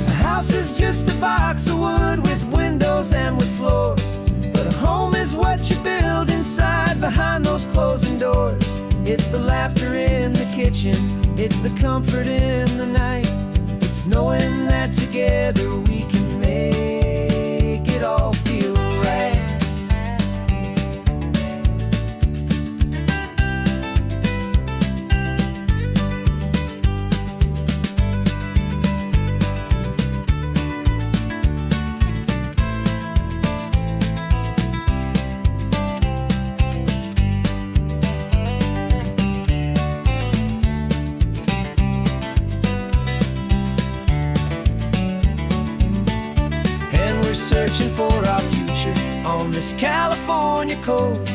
A house is just a box of wood with windows and with floors, but a home is what you build inside behind those closing doors. It's the laughter in the kitchen, it's the comfort in the night, it's knowing that together we can make it all feel right. Searching for our future on this California coast,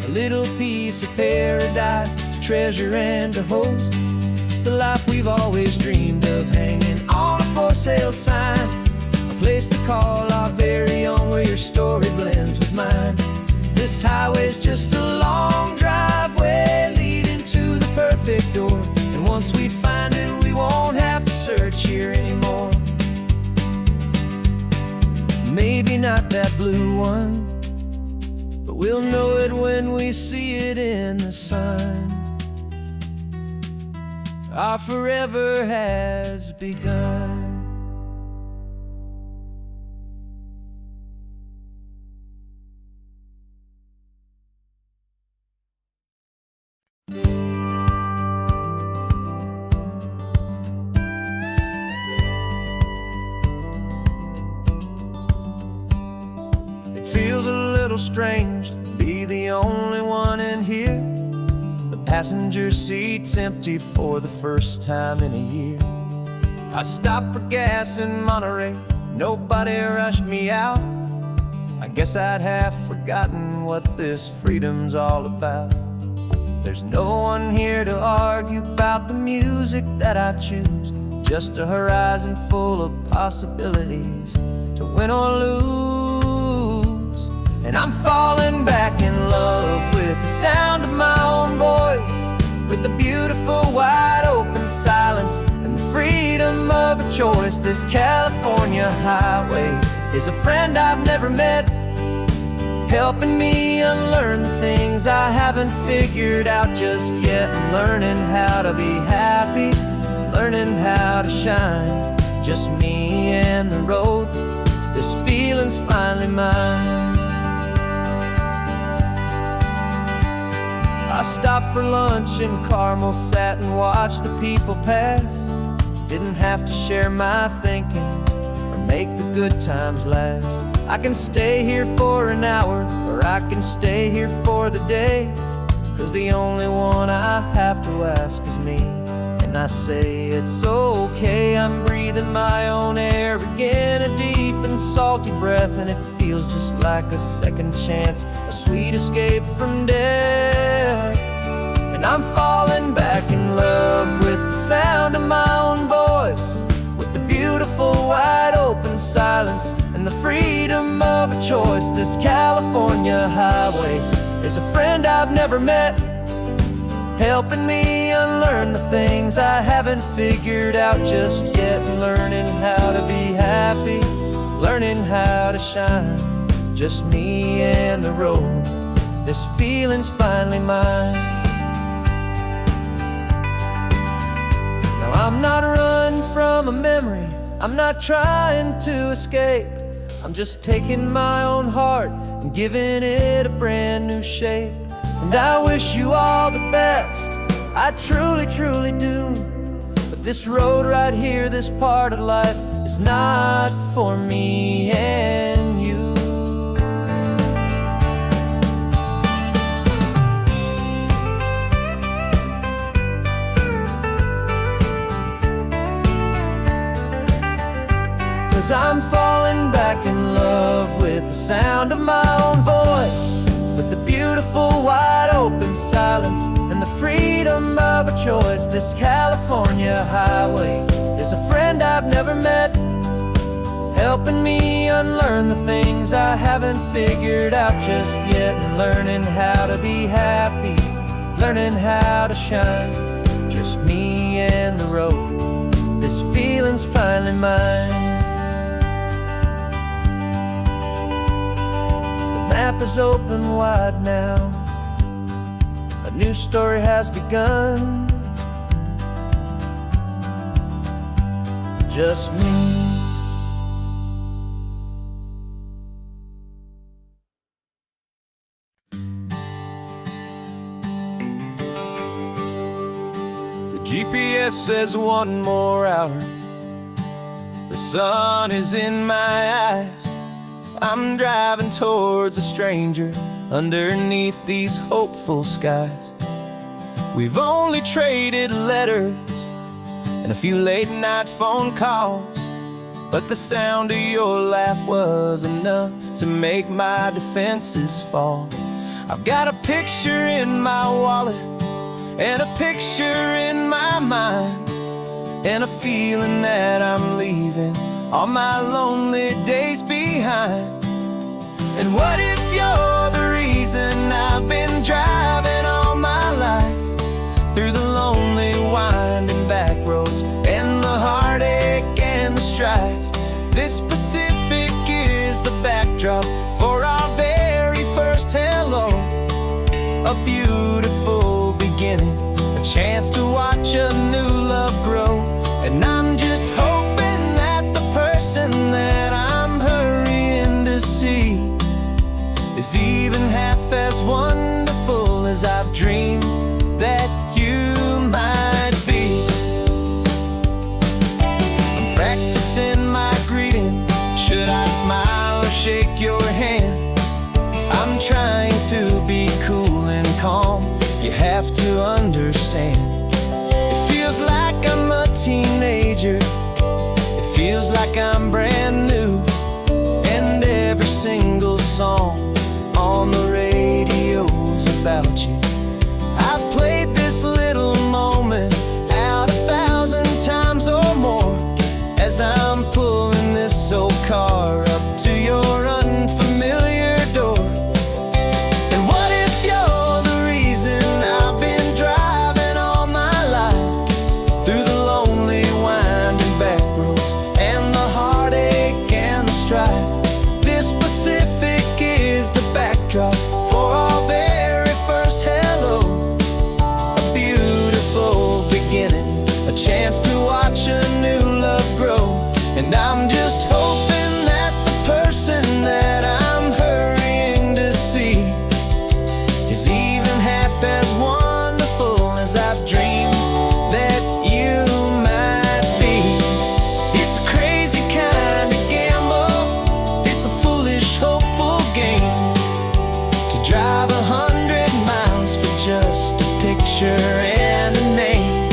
a little piece of paradise to treasure and to host, the life we've always dreamed of, hanging for sale sign, a place to call our very own, where your story blends with mine. This highway's just a long driveway leading to the perfect door, and once we find it, we won't have to search here anymore. Maybe not that blue one, but we'll know it when we see it in the sun. Our forever has begun. It feels a little strange to be the only one in here. The passenger seat's empty for the first time in a year. I stopped for gas in Monterey, nobody rushed me out. I guess I'd have forgotten what this freedom's all about. There's no one here to argue about the music that I choose, just a horizon full of possibilities to win or lose. And I'm falling back in love with the sound of my own voice, with the beautiful wide open silence and the freedom of a choice. This California highway is a friend I've never met, helping me unlearn the things I haven't figured out just yet. I'm learning how to be happy, learning how to shine, just me and the road. This feeling's finally mine. I stopped for lunch in Carmel, sat and watched the people pass. Didn't have to share my thinking or make the good times last. I can stay here for an hour, or I can stay here for the day, 'cause the only one I have to ask is me. And I say it's okay, I'm breathing my own air again, a deep and salty breath, and it feels just like a second chance, a sweet escape from death. And I'm falling back in love with the sound of my own voice, with the beautiful wide open silence and the freedom of a choice. This California highway is a friend I've never met, helping me unlearn the things I haven't figured out just yet. Learning how to be happy, learning how to shine, just me and the road. This feeling's finally mine. Now I'm not running from a memory, I'm not trying to escape. I'm just taking my own heart and giving it a brand new shape. And I wish you all the best, I truly, truly do. But this road right here, this part of life, is not for me and you. 'Cause I'm falling back in love with the sound of my own voice, with the beautiful wide open silence and the freedom of a choice. This California highway is a friend I've never met, helping me unlearn the things I haven't figured out just yet. And learning how to be happy, learning how to shine, just me and the road. This feeling's finally mine. The map is open wide now, a new story has begun, just me. The GPS says one more hour, the sun is in my eyes. I'm driving towards a stranger underneath these hopeful skies. We've only traded letters and a few late night phone calls, but the sound of your laugh was enough to make my defenses fall. I've got a picture in my wallet and a picture in my mind, and a feeling that I'm leaving all my lonely days behind. And what if you're the reason I've been driving all my life, through the lonely winding back roads and the heartache and the strife? This Pacific is the backdrop for our very first hello, a beautiful beginning, a chance to watch a new love grow. And I'm just hoping that the person that I'm hurrying to see is even half as wonderful as I've dreamed that you might be. I'm practicing my greeting. Should I smile or shake your hand? I'm trying to be cool and calm. You have to understand, it feels like I'm a teenager. It feels like I'm brand new. And every single song on the radio's about you. I've played this little moment out 1,000 times or more, as I'm pulling this old car up to your unfamiliar door. And what if you're the reason I've been driving all my life, through the lonely winding back roads and the heartache and the strife? This Pacific is the backdrop for our very first hello, a beautiful beginning, a chance to watch a new love grow. And I'm just hoping that the person that I'm hurrying to see is even half as wonderful as I've dreamed that you might be. It's a crazy kind of gamble, it's a foolish, hopeful game, to drive 100 miles for just a picture and a name.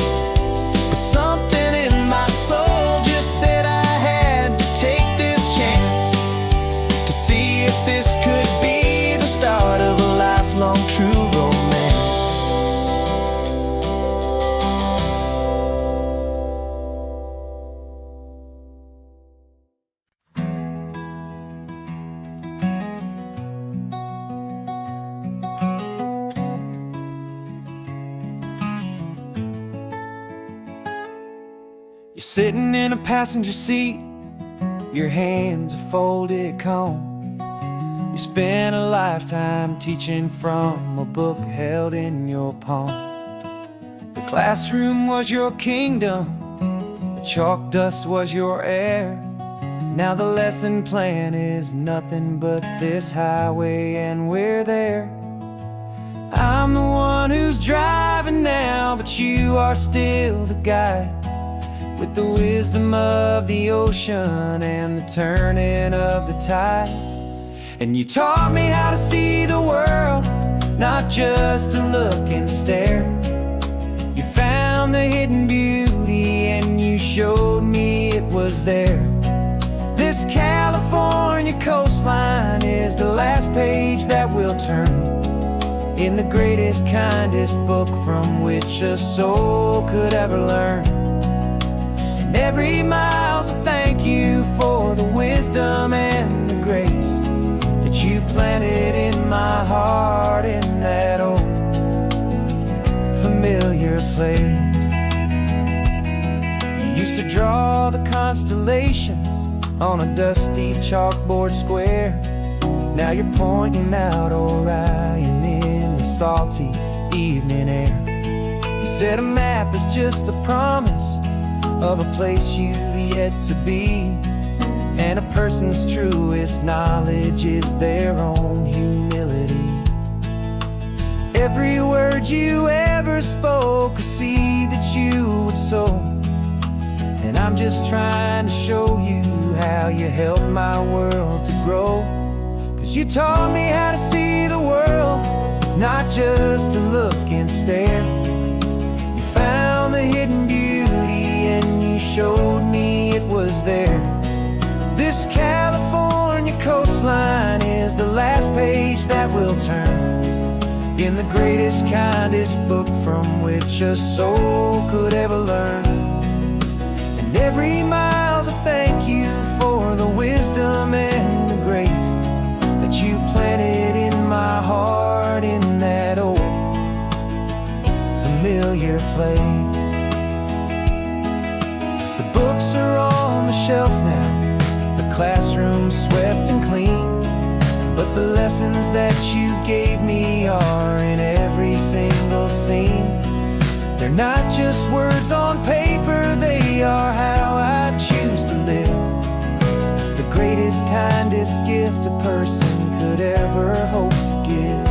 But something in my soul just said I had to take this chance, to see if this could be the start of a lifelong true romance. You're sitting in a passenger seat, your hands are folded calm. You spent a lifetime teaching from a book held in your palm. The classroom was your kingdom, the chalk dust was your air. Now the lesson plan is nothing but this highway, and we're there. I'm the one who's driving now, but you are still the guide, with the wisdom of the ocean and the turning of the tide. And you taught me how to see the world, not just to look and stare. You found the hidden beauty and you showed me it was there. This California coastline is the last page that we'll turn in the greatest, kindest book from which a soul could ever learn. And every mile's a thank you for the wisdom and the grace that you planted in my heart in that old familiar place. You used to draw the constellations on a dusty chalkboard square. Now you're pointing out Orion in the salty evening air. You said a map is just a promise of a place you've yet to be, and a person's truest knowledge is their own humility. Every word you ever spoke, a seed that you would sow, and I'm just trying to show you how you helped my world to grow. 'Cause you taught me how to see the world, not just to look and stare. You found the hidden beauty and you showed me it was there. This California coastline is the last page that we'll turn in the greatest, kindest book from which a soul could ever learn. And every mile's a thank you for the wisdom and the grace that you planted in my heart in that old familiar place. The books are on the shelf now, the classroom swept and clean, but the lessons that you gave me are in every single scene. They're not just words on paper, they are how I choose to live. The greatest, kindest gift a person could ever hope to give.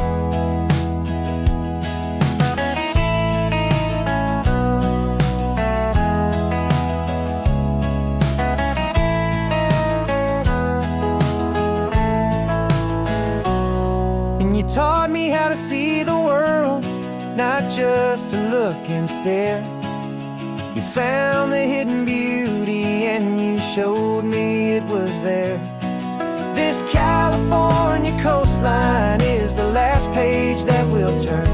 And you taught me how to see the world, not just to look and stare. You found the hidden beauty and you showed me it was there. This California coastline is the last page that we'll turn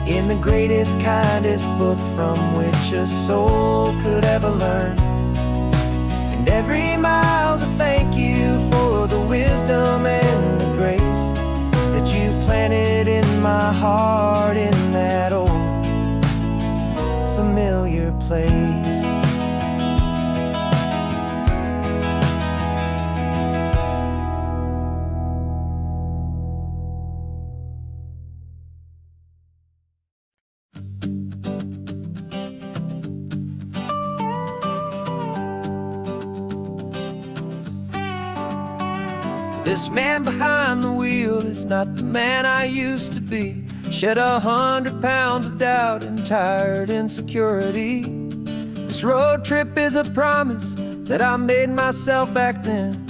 in the greatest, kindest book from which a soul could ever learn. And every mile's a thank you for the wisdom and the grace that you planted in my heart in that old familiar place. This man behind the wheel is not the man I used to be. Shed 100 pounds of doubt and tired insecurity. This road trip is a promise that I made myself back then,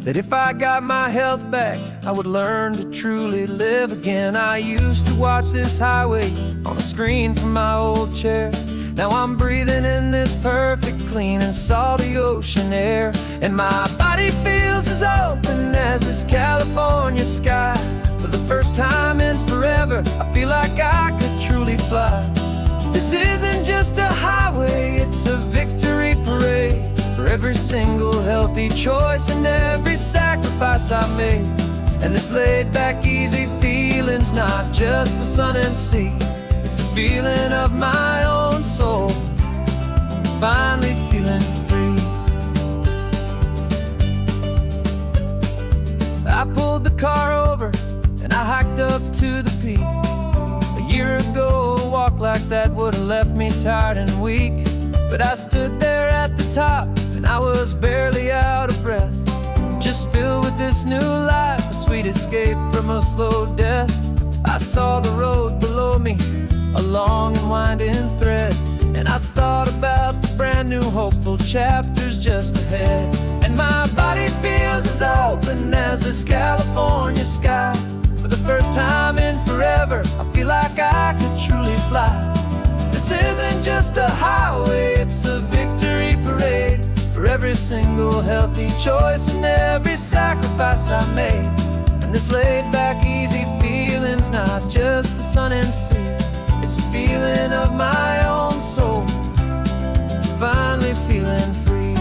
that if I got my health back, I would learn to truly live again. I used to watch this highway on a screen from my old chair. Now I'm breathing in this perfect, clean and salty ocean air. And my body feels as open as this California sky. For the first time in forever, I feel like I could truly fly. This isn't just a highway, it's a victory parade for every single healthy choice and every sacrifice I made. And this laid back, easy feeling's not just the sun and sea, it's the feeling of my own soul, finally feeling free. I pulled the car over and I hiked up to the peak. A year ago, a walk like that would've left me tired and weak. But I stood there at the top and I was barely out of breath, just filled with this new life, a sweet escape from a slow death. I saw the road below me, a long and winding thread, and I thought about the brand new hopeful chapters just ahead. And my body feels as open as this California sky. For the first time in forever, I feel like I could truly fly. This isn't just a highway, it's a victory parade for every single healthy choice and every sacrifice I made. And this laid back, easy feeling's not just the sun and sea, it's a feeling of my own soul, finally feeling free.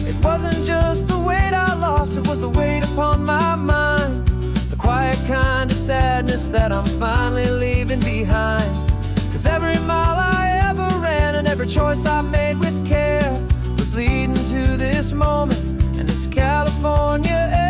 It wasn't just the weight I lost, it was the weight upon my mind, the quiet kind of sadness that I'm finally leaving behind. Cause every mile I ever ran and every choice I made with care was leading to this moment and this California air.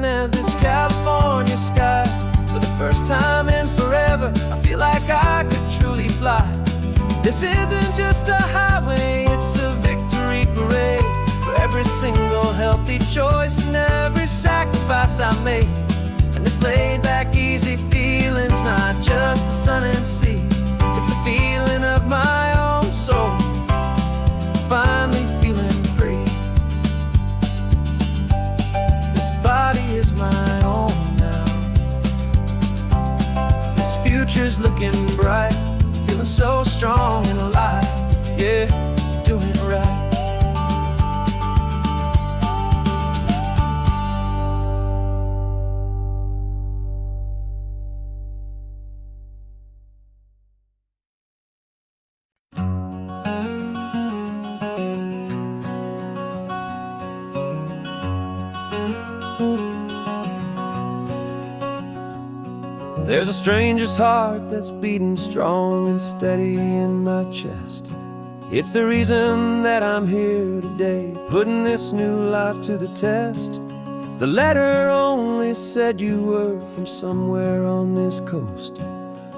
As this California sky, for the first time in forever, I feel like I could truly fly. This isn't just a highway, it's a victory parade for every single healthy choice and every sacrifice I made. And this laid back, easy feeling's not just the sun and sea, it's a feeling of my own soul, finally feeling free. feeling so strong and alive. Yeah, doing it right. There's a stranger's heart that's beating strong and steady in my chest. It's the reason that I'm here today, putting this new life to the test. The letter only said you were from somewhere on this coast,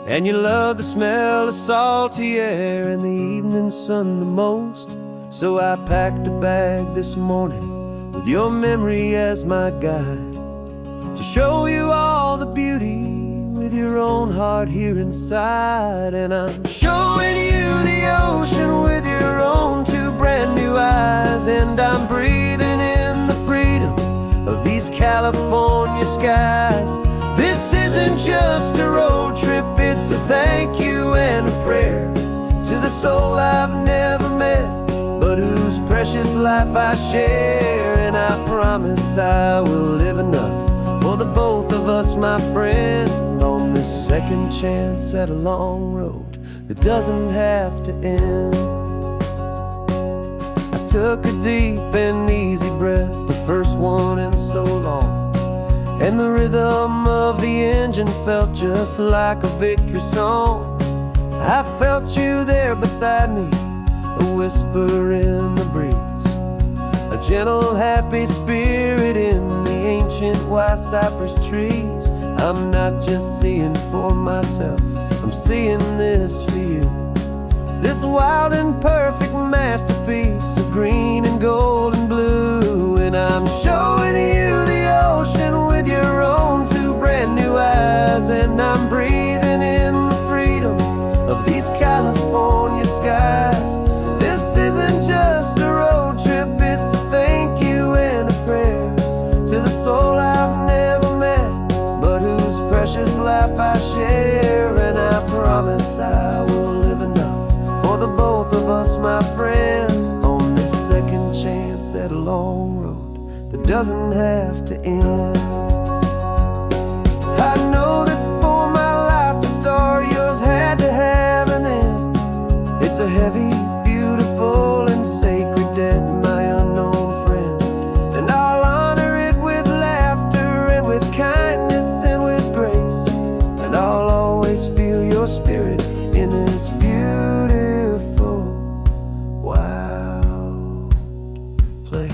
and you love the smell of salty air and the evening sun the most. So I packed a bag this morning with your memory as my guide, to show you all the beauty with your own heart here inside. And I'm showing you the ocean with your own two brand new eyes, and I'm breathing in the freedom of these California skies. This isn't just a road trip, it's a thank you and a prayer to the soul I've never met, but whose precious life I share. And I promise I will live enough for the both of us, my friend, on this second chance at a long road that doesn't have to end. I took a deep and easy breath, the first one in so long, and the rhythm of the engine felt just like a victory song. I felt you there beside me, a whisper in the breeze, a gentle happy spirit in the ancient white cypress trees. I'm not just seeing for myself, I'm seeing this for you, this wild and perfect masterpiece of green and gold and blue. And I'm showing you the ocean with your own two brand new eyes, and I'm breathing in the freedom of these California skies. This isn't just a road trip, it's a thank you and a prayer to the soul I've never met, but whose precious life I share. And I promise I will live enough for the both of us, my friend, on this second chance at a long road that doesn't have to end. I know that for my life to start, yours had to have an end. It's a heavy, beautiful, and sacred debt, my unknown friend, and I'll honor it with laughter and with kindness and with grace, and I'll always feel your spirit in this beautiful, wild place.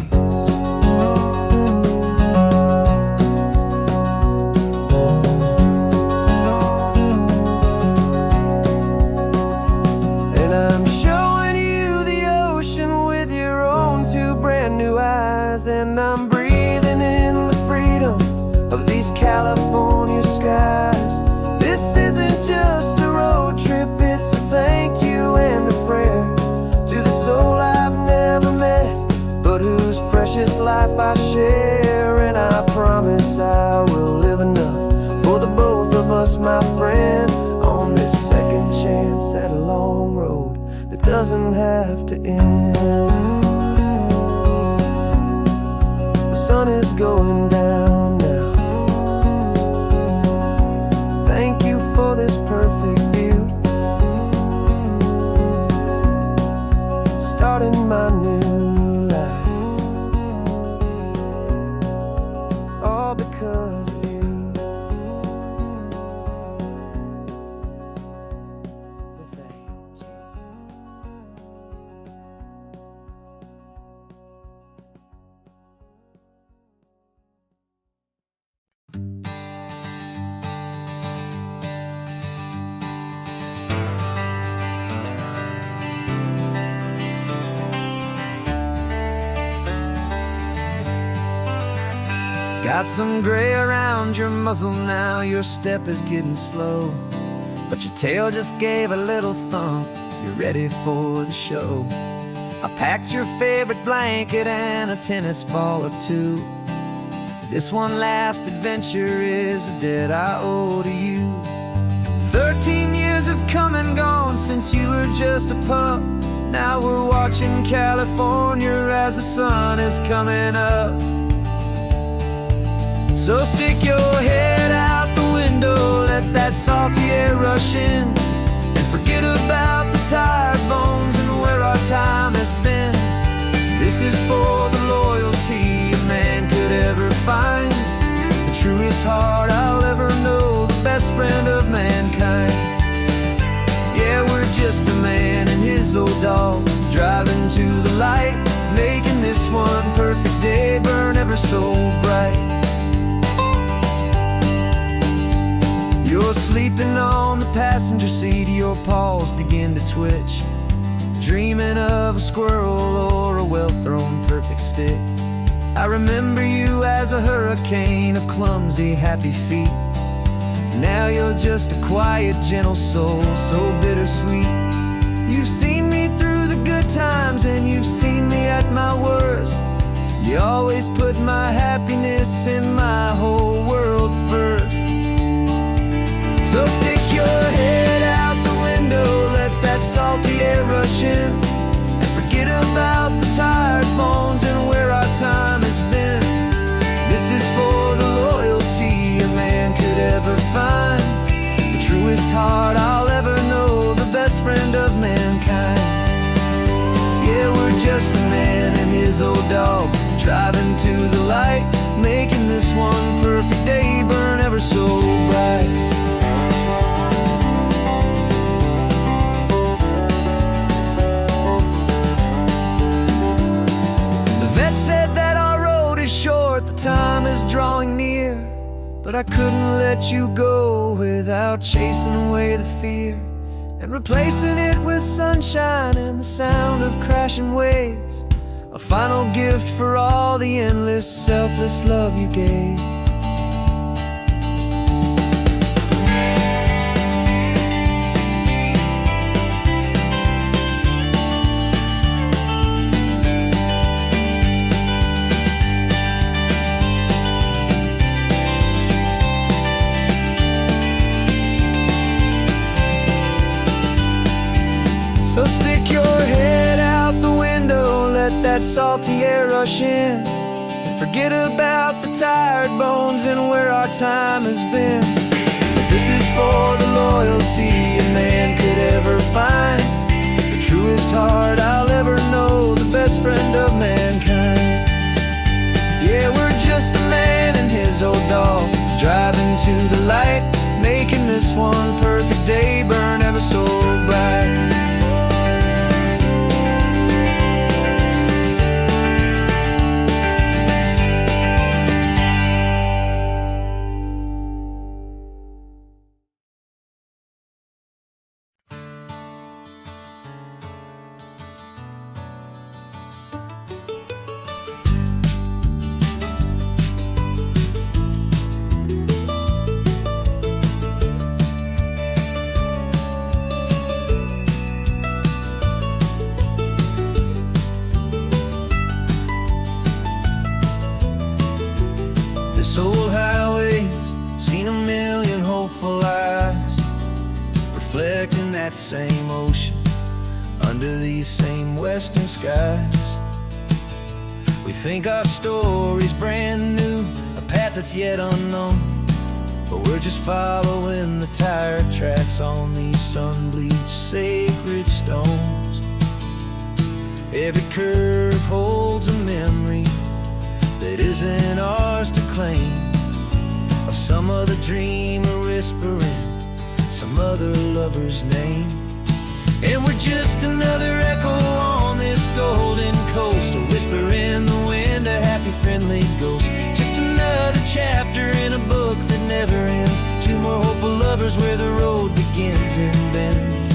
And I'm showing you the ocean with your own two brand new eyes, and I'm breathing in the freedom of these California skies. This isn't just a road trip, it's a thank you and a prayer to the soul I've never met, but whose precious life I share. And I promise I will live enough for the both of us, my friend, on this second chance at a long road that doesn't have to end. The sun is going down now. Thank you for this perfect view, starting my new life, all because of you. Thank you. Got some gray around your muzzle now, your step is getting slow, but your tail just gave a little thump, you're ready for the show. I packed your favorite blanket and a tennis ball or two. This one last adventure is a debt I owe to you. 30 13 years have come and gone since you were just a pup. Now we're watching California as the sun is coming up. So stick your head out the window, let that salty air rush in, and forget about the tired bones and where our time has been. This is for the loyalty a man could ever find, the truest heart I'll ever know, the best friend of mankind. Yeah, we're just a man and his old dog, driving to the light, making this one perfect day burn ever so bright. You're sleeping on the passenger seat, your paws begin to twitch, dreaming of a squirrel or a well-thrown perfect stick. I remember you as a hurricane of clumsy, happy feet. Now you're just a quiet, gentle soul, so bittersweet. You've seen me through the good times and you've seen me at my worst. You always put my happiness in my whole world first. So stick your head out the window, let that salty air rush in, and forget about the tired bones and where our time has been. This is for the loyalty a man could ever find, the truest heart I'll ever know, the best friend of mankind. Yeah, we're just a man and his old dog, driving to the light, making this one perfect day burn ever so bright. Said that our road is short, the time is drawing near, but I couldn't let you go without chasing away the fear and replacing it with sunshine and the sound of crashing waves, a final gift for all the endless, selfless love you gave. So stick your head out the window, let that salty air rush in, and forget about the tired bones and where our time has been. This is for the loyalty a man could ever find, the truest heart I'll ever know, the best friend of mankind. Yeah, we're just a man and his old dog, driving to the light, making this one perfect day burn ever so bright. This old highway's seen a million hopeful eyes, reflecting that same ocean under these same western skies. We think our story's brand new, a path that's yet unknown, but we're just following the tired tracks on these sun-bleached sacred stones. Every curve holds a memory that isn't ours to claim, of some other dreamer whispering some other lover's name. And we're just another echo on this golden coast, a whisper in the wind, a happy friendly ghost. Just another chapter in a book that never ends, two more hopeful lovers where the road begins and bends.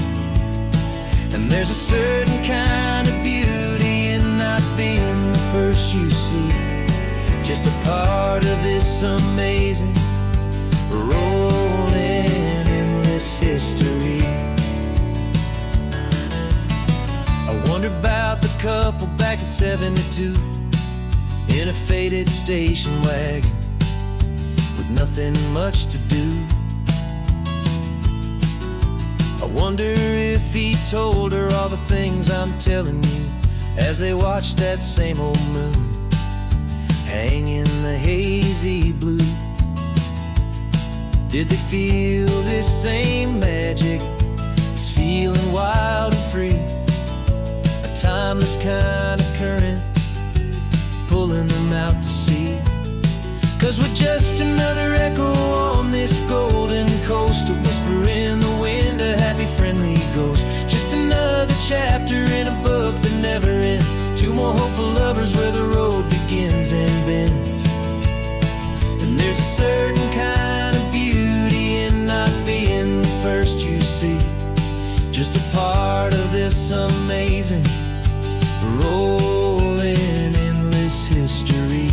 And there's a certain kind of beauty in not being the first you see, just a part of this amazing, rolling endless history. I wonder about the couple back in '72 in a faded station wagon with nothing much to do. wonder if he told her all the things I'm telling you, as they watched that same old moon hang in the hazy blue. Did they feel this same magic, this feeling wild and free, a timeless kind of current pulling them out to sea? 'Cause we're just another echo on this golden coast, a whisper in the wind, a happy friendly ghost. Just another chapter in a book that never ends, two more hopeful lovers where the road begins and bends. And there's a certain kind of beauty in not being the first you see, just a part of this amazing rolling endless history.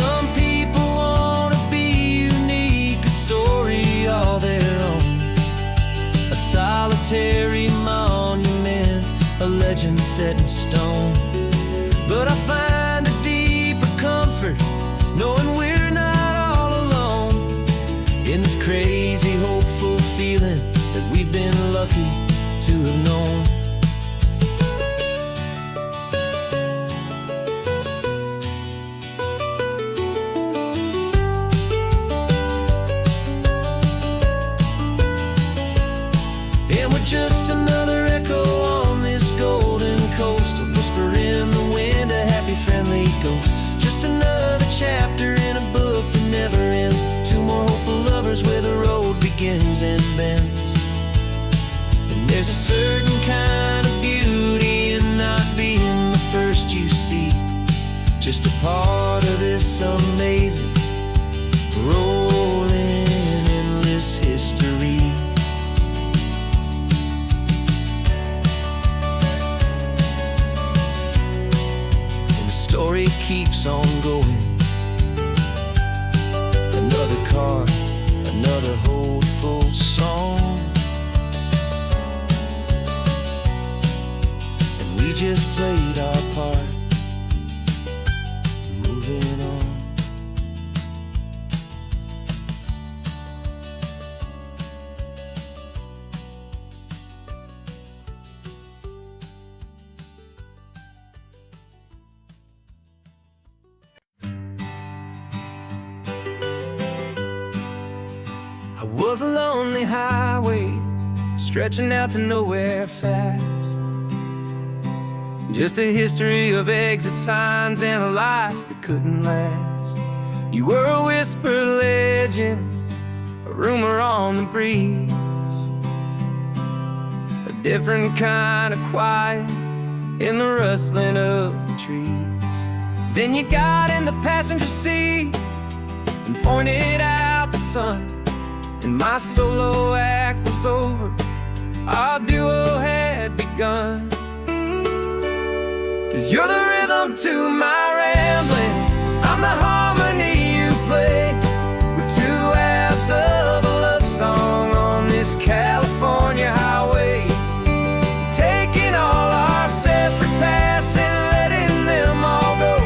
Some people want to be unique, a story all their own, a solitary monument, a legend set in stone. But I find a deeper comfort knowing we're not all alone in this crazy, hopeful feeling that we've been lucky to have known. And we're just another echo on this golden coast, a whisper in the wind, a happy friendly ghost. Just another chapter in a book that never ends, two more hopeful lovers where the road begins and bends. And there's a certain kind of beauty in not being the first you see, just a part of this amazing rolling endless history. Story keeps on going, another card, another hopeful song, and we just played our part, moving on. I was a lonely highway stretching out to nowhere fast, just a history of exit signs and a life that couldn't last. You were a whisper legend, a rumor on the breeze, a different kind of quiet in the rustling of the trees. Then you got in the passenger seat and pointed out the sun, and my solo act was over, our duo had begun. 'Cause you're the rhythm to my rambling, I'm the harmony you play. We're two halves of a love song on this California highway, taking all our separate paths and letting them all go,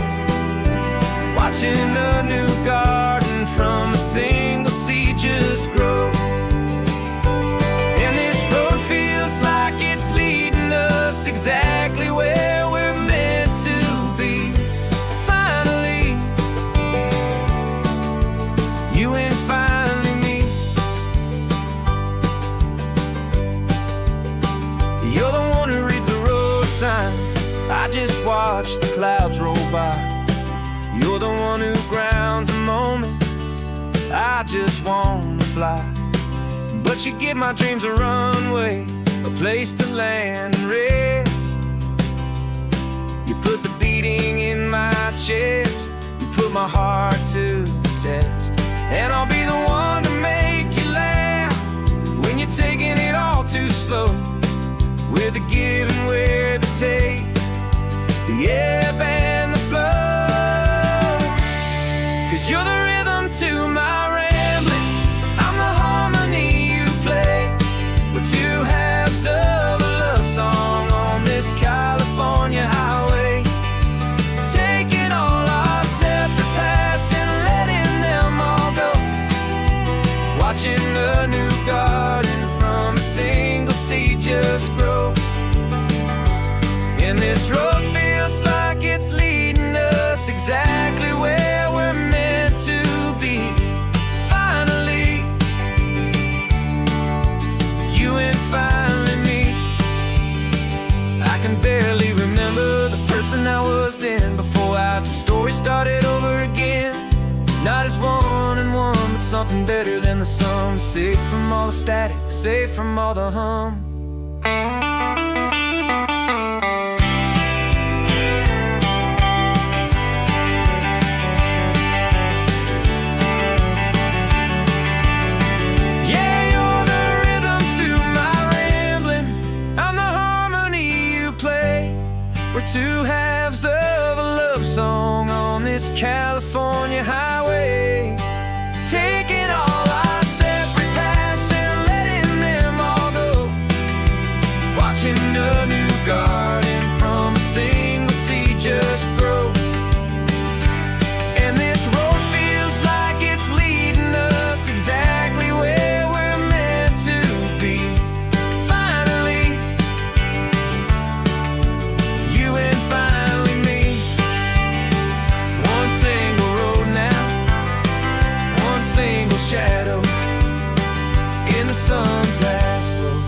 watching a new garden from a single seed just grow. And this road feels like it's leading us exactly where we're meant to be. Finally, you and finally me. You're the one who reads the road signs, I just watch the clouds roll by. You're the one who grounds a moment, I just wanna fly. But you give my dreams a runway, a place to land and rest. You put the beating in my chest, you put my heart to the test. And I'll be the one to make you laugh when you're taking it all too slow. We're the give and we're the take, the ebb and the flow. 'Cause you're the rhythm to my rambling, I'm the harmony you play. We're two halves of a love song on this California highway, taking all our separate paths and letting them all go, watching a new garden started over again. Not as one and one, but something better than the sum. Safe from all the static, safe from all the hum. We're two halves of a love song on this California highway, taking all our separate paths and letting them all go, watching a new garden from a single seed just grow. And this road feels like it's leading us exactly where we're meant to be. Finally, you and finally me. One single road now, one single shadow in the sun's last glow.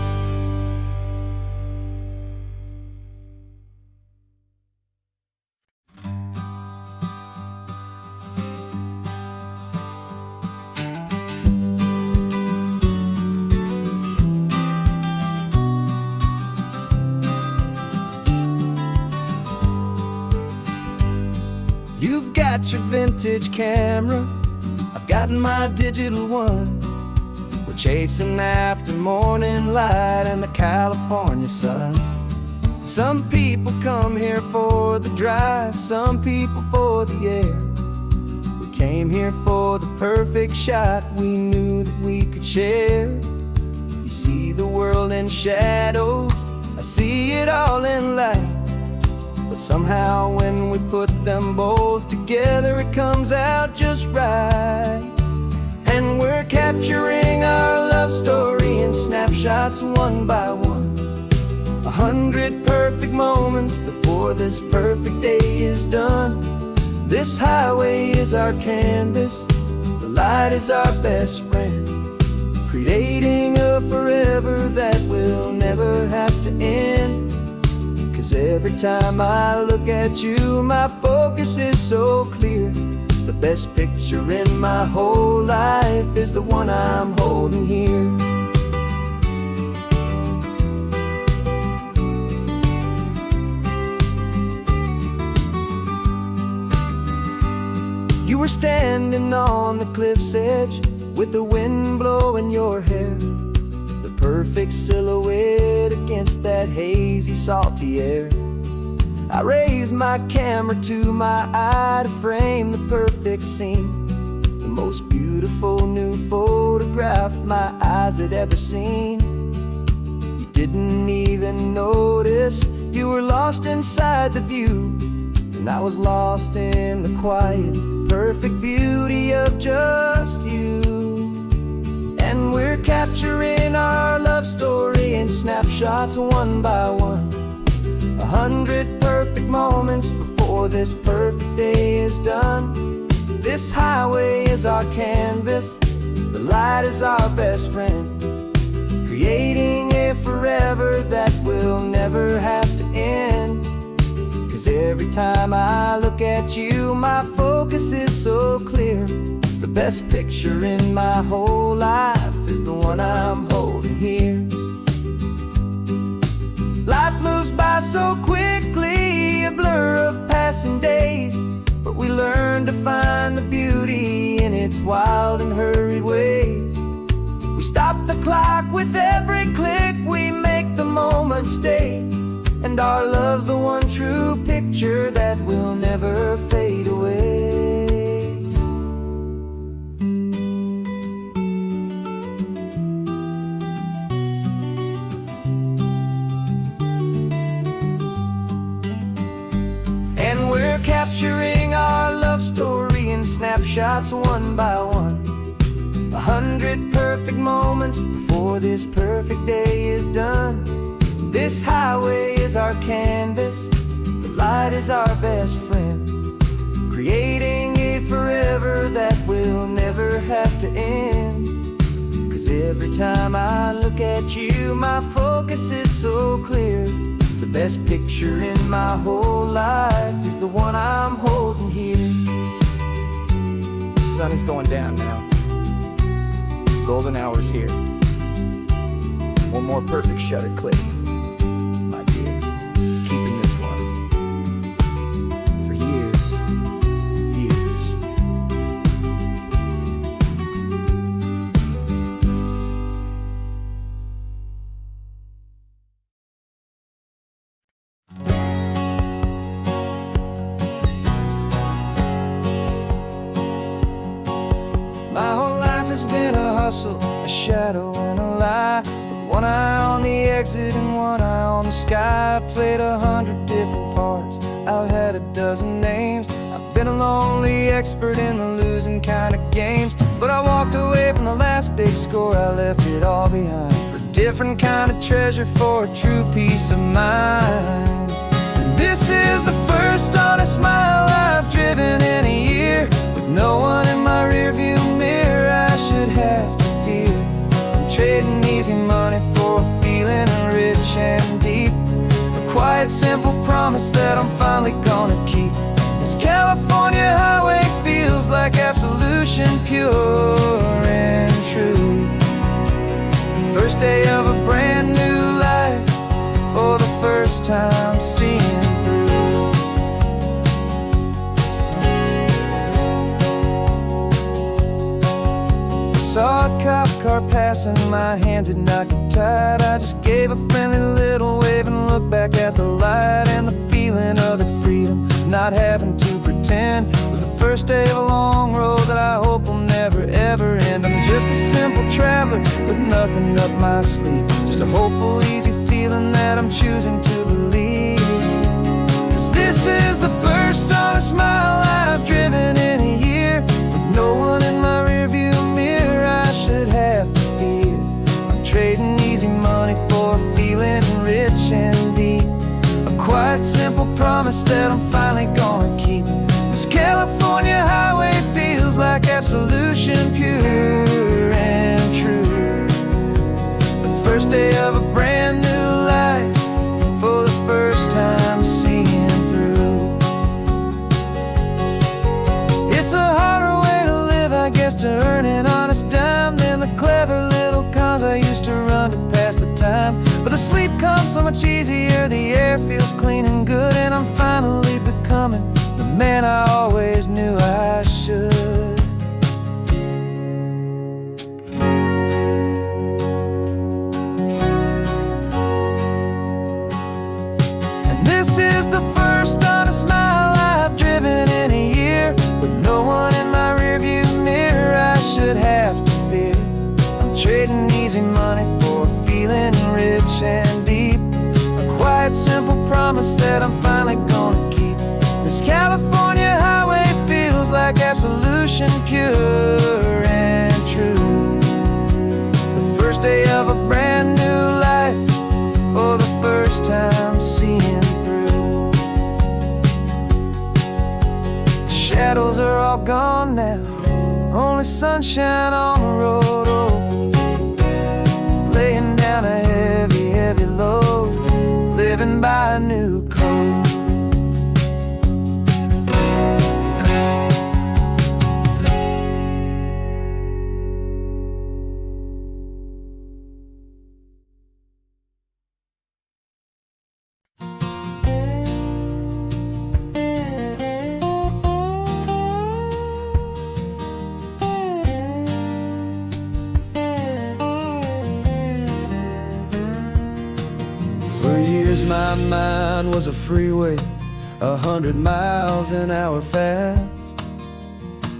You've got your vintage camera, I've got my digital one. We're chasing after morning light and the California sun. Some people come here for the drive, some people for the air. We came here for the perfect shot we knew that we could share. You see the world in shadows, I see it all in light. But somehow when we put them both together, it comes out just right. And we're capturing our love story in snapshots one by one. 100 perfect moments before this perfect day is done. This highway is our canvas, the light is our best friend, creating a forever that will never have to end. 'Cause every time I look at you, my focus is so clear. The best picture in my whole life is the one I'm holding here. You were standing on the cliff's edge with the wind blowing your hair, the perfect silhouette against that hazy, salty air. I raised my camera to my eye to frame the perfect scene, the most beautiful new photograph my eyes had ever seen. You didn't even notice, you were lost inside the view, and I was lost in the quiet, perfect beauty of just you. And we're capturing our love story in snapshots one by one. 100 perfect moments before this perfect day is done. This highway is our canvas, the light is our best friend, creating a forever that will never have to end. 'Cause every time I look at you, my focus is so clear. The best picture in my whole life is the one I'm holding here. Life moves by so quickly, a blur of passing days, but we learn to find the beauty in its wild and hurried ways. We stop the clock with every click, we make the moment stay, and our love's the one true picture that will never fade away. And we're capturing our love story in snapshots one by one. 100 perfect moments before this perfect day is done. This highway is our canvas, the light is our best friend, creating a forever that will never have to end. 'Cause every time I look at you, my focus is so clear. The best picture in my whole life is the one I'm holding here. The sun is going down now. Golden hour's here. One more perfect shutter click, my dear. Keeping this one for years, years. My whole life has been a hustle, a shadow and a lie. With one eye on the exit and one eye on the sky. I played 100 different parts, I've had a dozen names. I've been a lonely expert in the losing kind of games. But I walked away from the last big score, I left it all behind for a different kind of treasure, for a true peace of mind. And this is the first honest smile I've driven in a year, with no one in my rearview mirror I should have to fear. I'm trading easy money for a feeling rich and deep, a quiet simple promise that I'm finally gonna keep. This California highway feels like absolution, pure and true. The first day of a brand new life, for the first time seeing through. Saw a cop car passing, my hands had not got tied. I just gave a friendly little wave and looked back at the light. And the feeling of the freedom, not having to pretend, was the first day of a long road that I hope will never ever end. I'm just a simple traveler with nothing up my sleeve, just a hopeful, easy feeling that I'm choosing to believe. 'Cause this is the first honest mile I've driven in a year, with no one in my rearview mirror I should have to fear. I'm trading easy money for a feeling rich and deep, a quiet simple promise that I'm finally gonna keep. This California highway feels like absolution, pure and true. The first day of a brand new life, for the first time seeing through. It's a harder way to live, I guess, to earn an honest dime than the clever little cons I used to run to pass the time. But the sleep comes so much easier, the air feels clean and good, and I'm finally becoming the man I always knew I should. And this is the first honest mile I've driven in a year, with no one in my rearview mirror I should have to fear. I'm trading easy money for a feeling rich and deep, a quiet simple promise that I'm finally gonna keep. This California highway feels like absolution, pure and true. The first day of a brand new life, for the first time seeing through. The shadows are all gone now, only sunshine on the road. Oh, laying down a heavy, heavy load, living by a new code. My mind was a freeway, 100 miles an hour fast,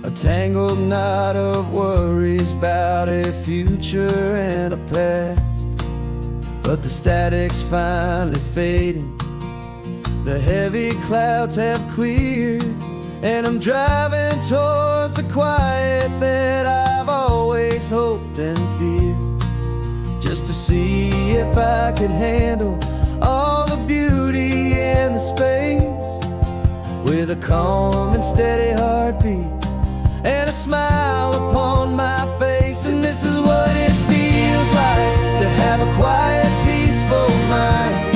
a tangled knot of worries about a future and a past. But the static's finally fading, the heavy clouds have cleared, and I'm driving towards the quiet that I've always hoped and feared, just to see if I could handle all the beauty and the space, with a calm and steady heartbeat and a smile upon my face. And this is what it feels like to have a quiet, peaceful mind,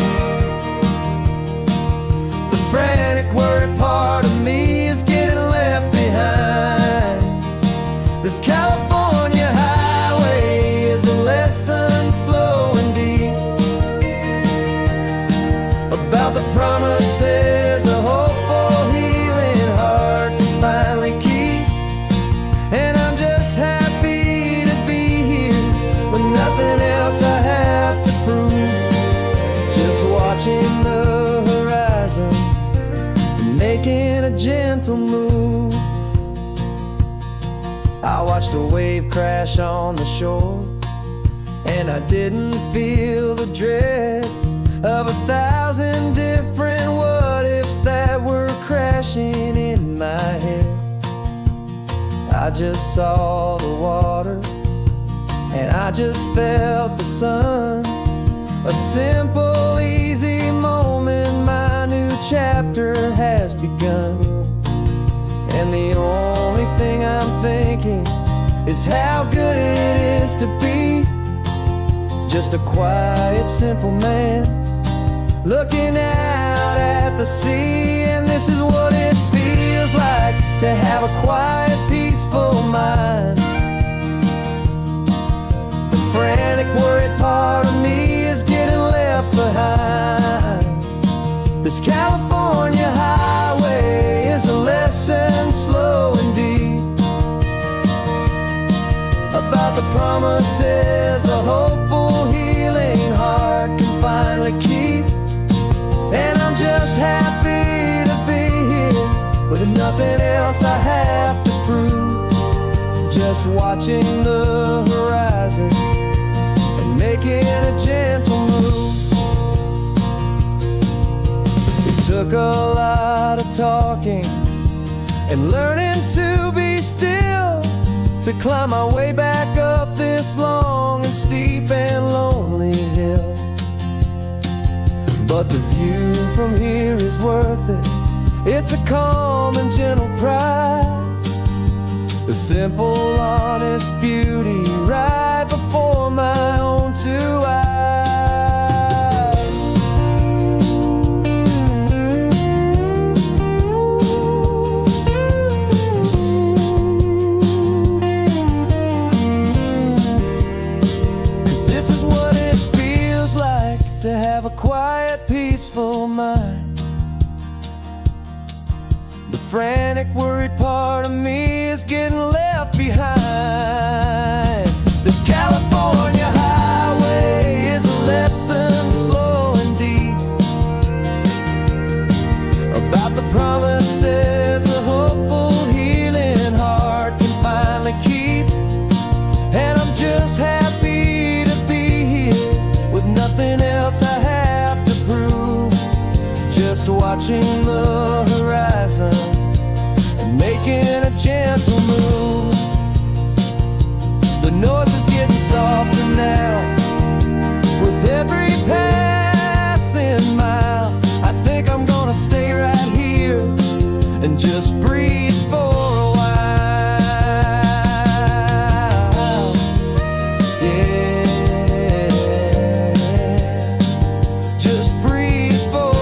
watched a wave crash on the shore, and I didn't feel the dread of 1,000 different what-ifs that were crashing in my head. I just saw the water, and I just felt the sun. A simple, easy moment, my new chapter has begun. And the only thing I'm thinking is how good it is to be just a quiet, simple man looking out at the sea. And this is what it feels like to have a quiet, peaceful mind. The frantic, worried part of me is getting left behind. This California highway is a lesson slow and deep about the promises a hopeful, healing heart can finally keep. And I'm just happy to be here with nothing else I have to prove, just watching the horizon and making a gentle move. It took a lot of talking and learning to be still to climb my way back up this long and steep and lonely hill. But the view from here is worth it. It's a calm and gentle prize, the simple, honest beauty right before my own two eyes. This is what it feels like to have a quiet, peaceful mind. The frantic, worried part of me is getting left behind. This California highway is a lesson slow and deep about the promises a hopeful, healing heart can finally keep. And I'm just happy to be here with nothing else I have to prove, just watching the horizon and making a gentle move. The noise is getting softer now with every passing mile. I think I'm gonna stay right here and just breathe for a while. Yeah, just breathe for a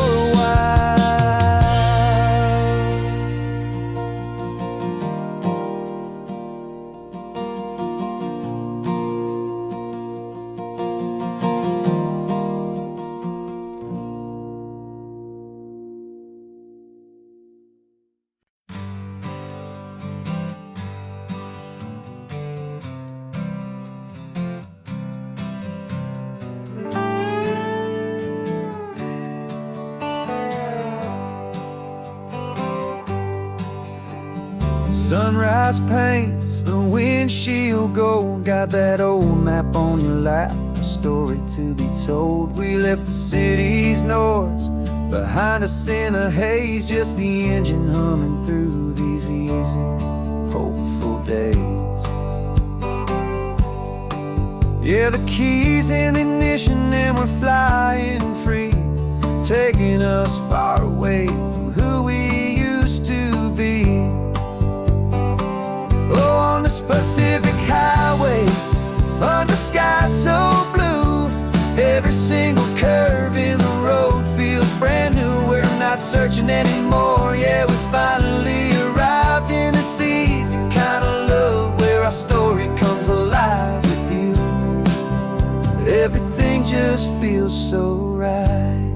sunrise paints the windshield gold. Got that old map on your lap, a story to be told. We left the city's noise behind us in the haze, just the engine humming through these easy, hopeful days. Yeah, the keys in the ignition and we're flying free, taking us far away from who we used to be. Oh, on this Pacific highway, under sky so blue, every single curve in the road feels brand new. We're not searching anymore, yeah, we finally arrived in this easy kind of love where our story comes alive with you. Everything just feels so right.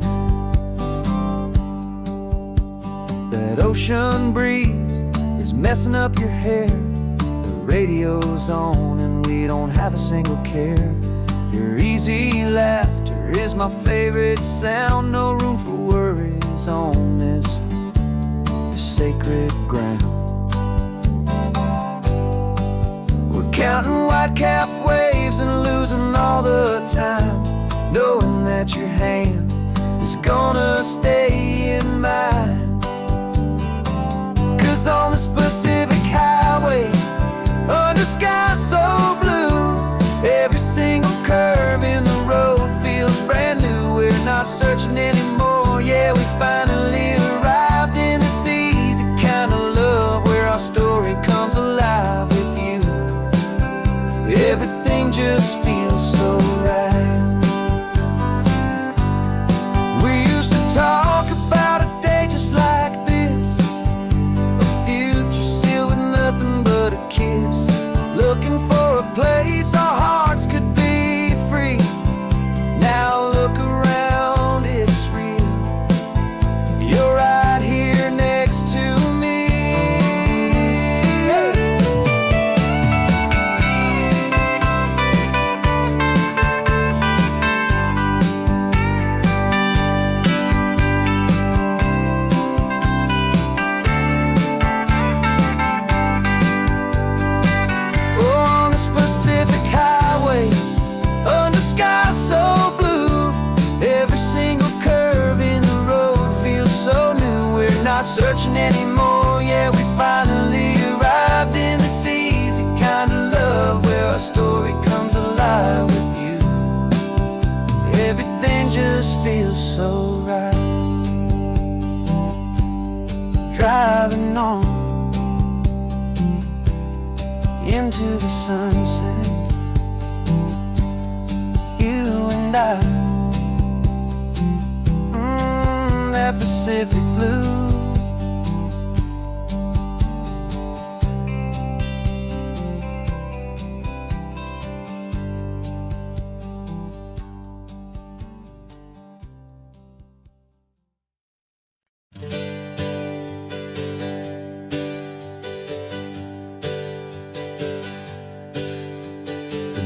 That ocean breeze is messing up your hair, radio's on and we don't have a single care. Your easy laughter is my favorite sound. No room for worries on this sacred ground. We're counting white-capped waves and losing all the time, knowing that your hand is gonna stay in mine. 'Cause on this Pacific highway, under skies so blue, every single curve in the road feels brand new. We're not searching anymore, yeah, we finally arrived in this easy kind of love where our story comes alive with you. Everything just feels so right. We used to talk about a day just like this, a future sealed with nothing but a kiss, looking for a place our hearts could be free. Now look around, it's real. You're right here next to me. On this Pacific highway, under skies so blue, every single curve in the road feels so new. We're not searching anymore, yeah, we finally arrived in this easy kind of love where our story comes alive with you. Everything just feels so right. Driving on into the sunset, you and I, that Pacific blue.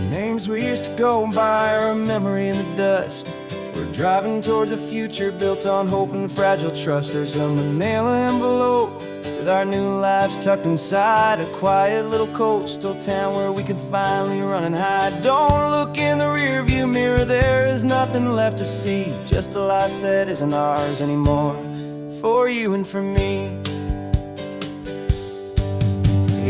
Names we used to go by are a memory in the dust. We're driving towards a future built on hope and fragile trust. There's a manila envelope with our new lives tucked inside, a quiet little coastal town where we can finally run and hide. Don't look in the rearview mirror, there is nothing left to see, just a life that isn't ours anymore, for you and for me.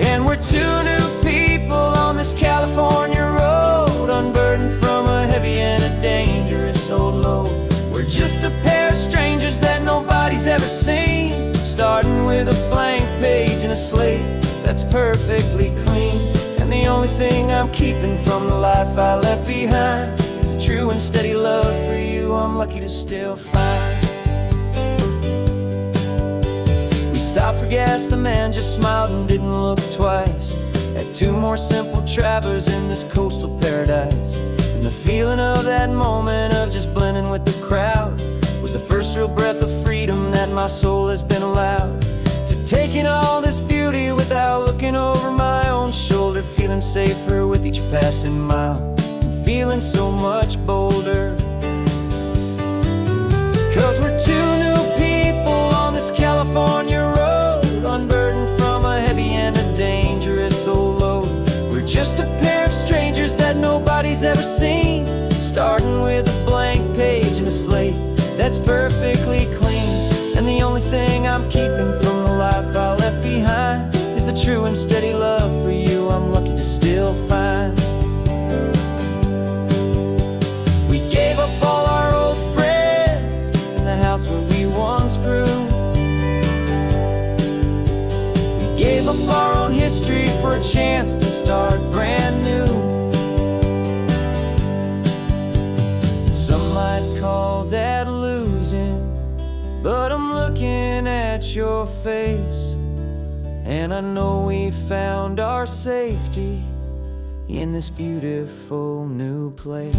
And we're two new people on this California road, unburdened from a heavy and a dangerous old load. We're just a pair of strangers that nobody's ever seen, starting with a blank page and a slate that's perfectly clean. And the only thing I'm keeping from the life I left behind is a true and steady love for you I'm lucky to still find. Stopped for gas, the man just smiled and didn't look twice. Had two more simple travelers in this coastal paradise. And the feeling of that moment of just blending with the crowd was the first real breath of freedom that my soul has been allowed to take in all this beauty without looking over my own shoulder, feeling safer with each passing mile and feeling so much bolder. 'Cause we're two new people on this California road, unburdened from a heavy and a dangerous old load. We're just a pair of strangers that nobody's ever seen, starting with a blank page and a slate that's perfectly clean. And the only thing I'm keeping from the life I left behind is a true and steady love for you I'm lucky to still find. We gave up all our old friends in the house where we once grew. Gave up our own history for a chance to start brand new. Some might call that losing, but I'm looking at your face, and I know we found our safety in this beautiful new place.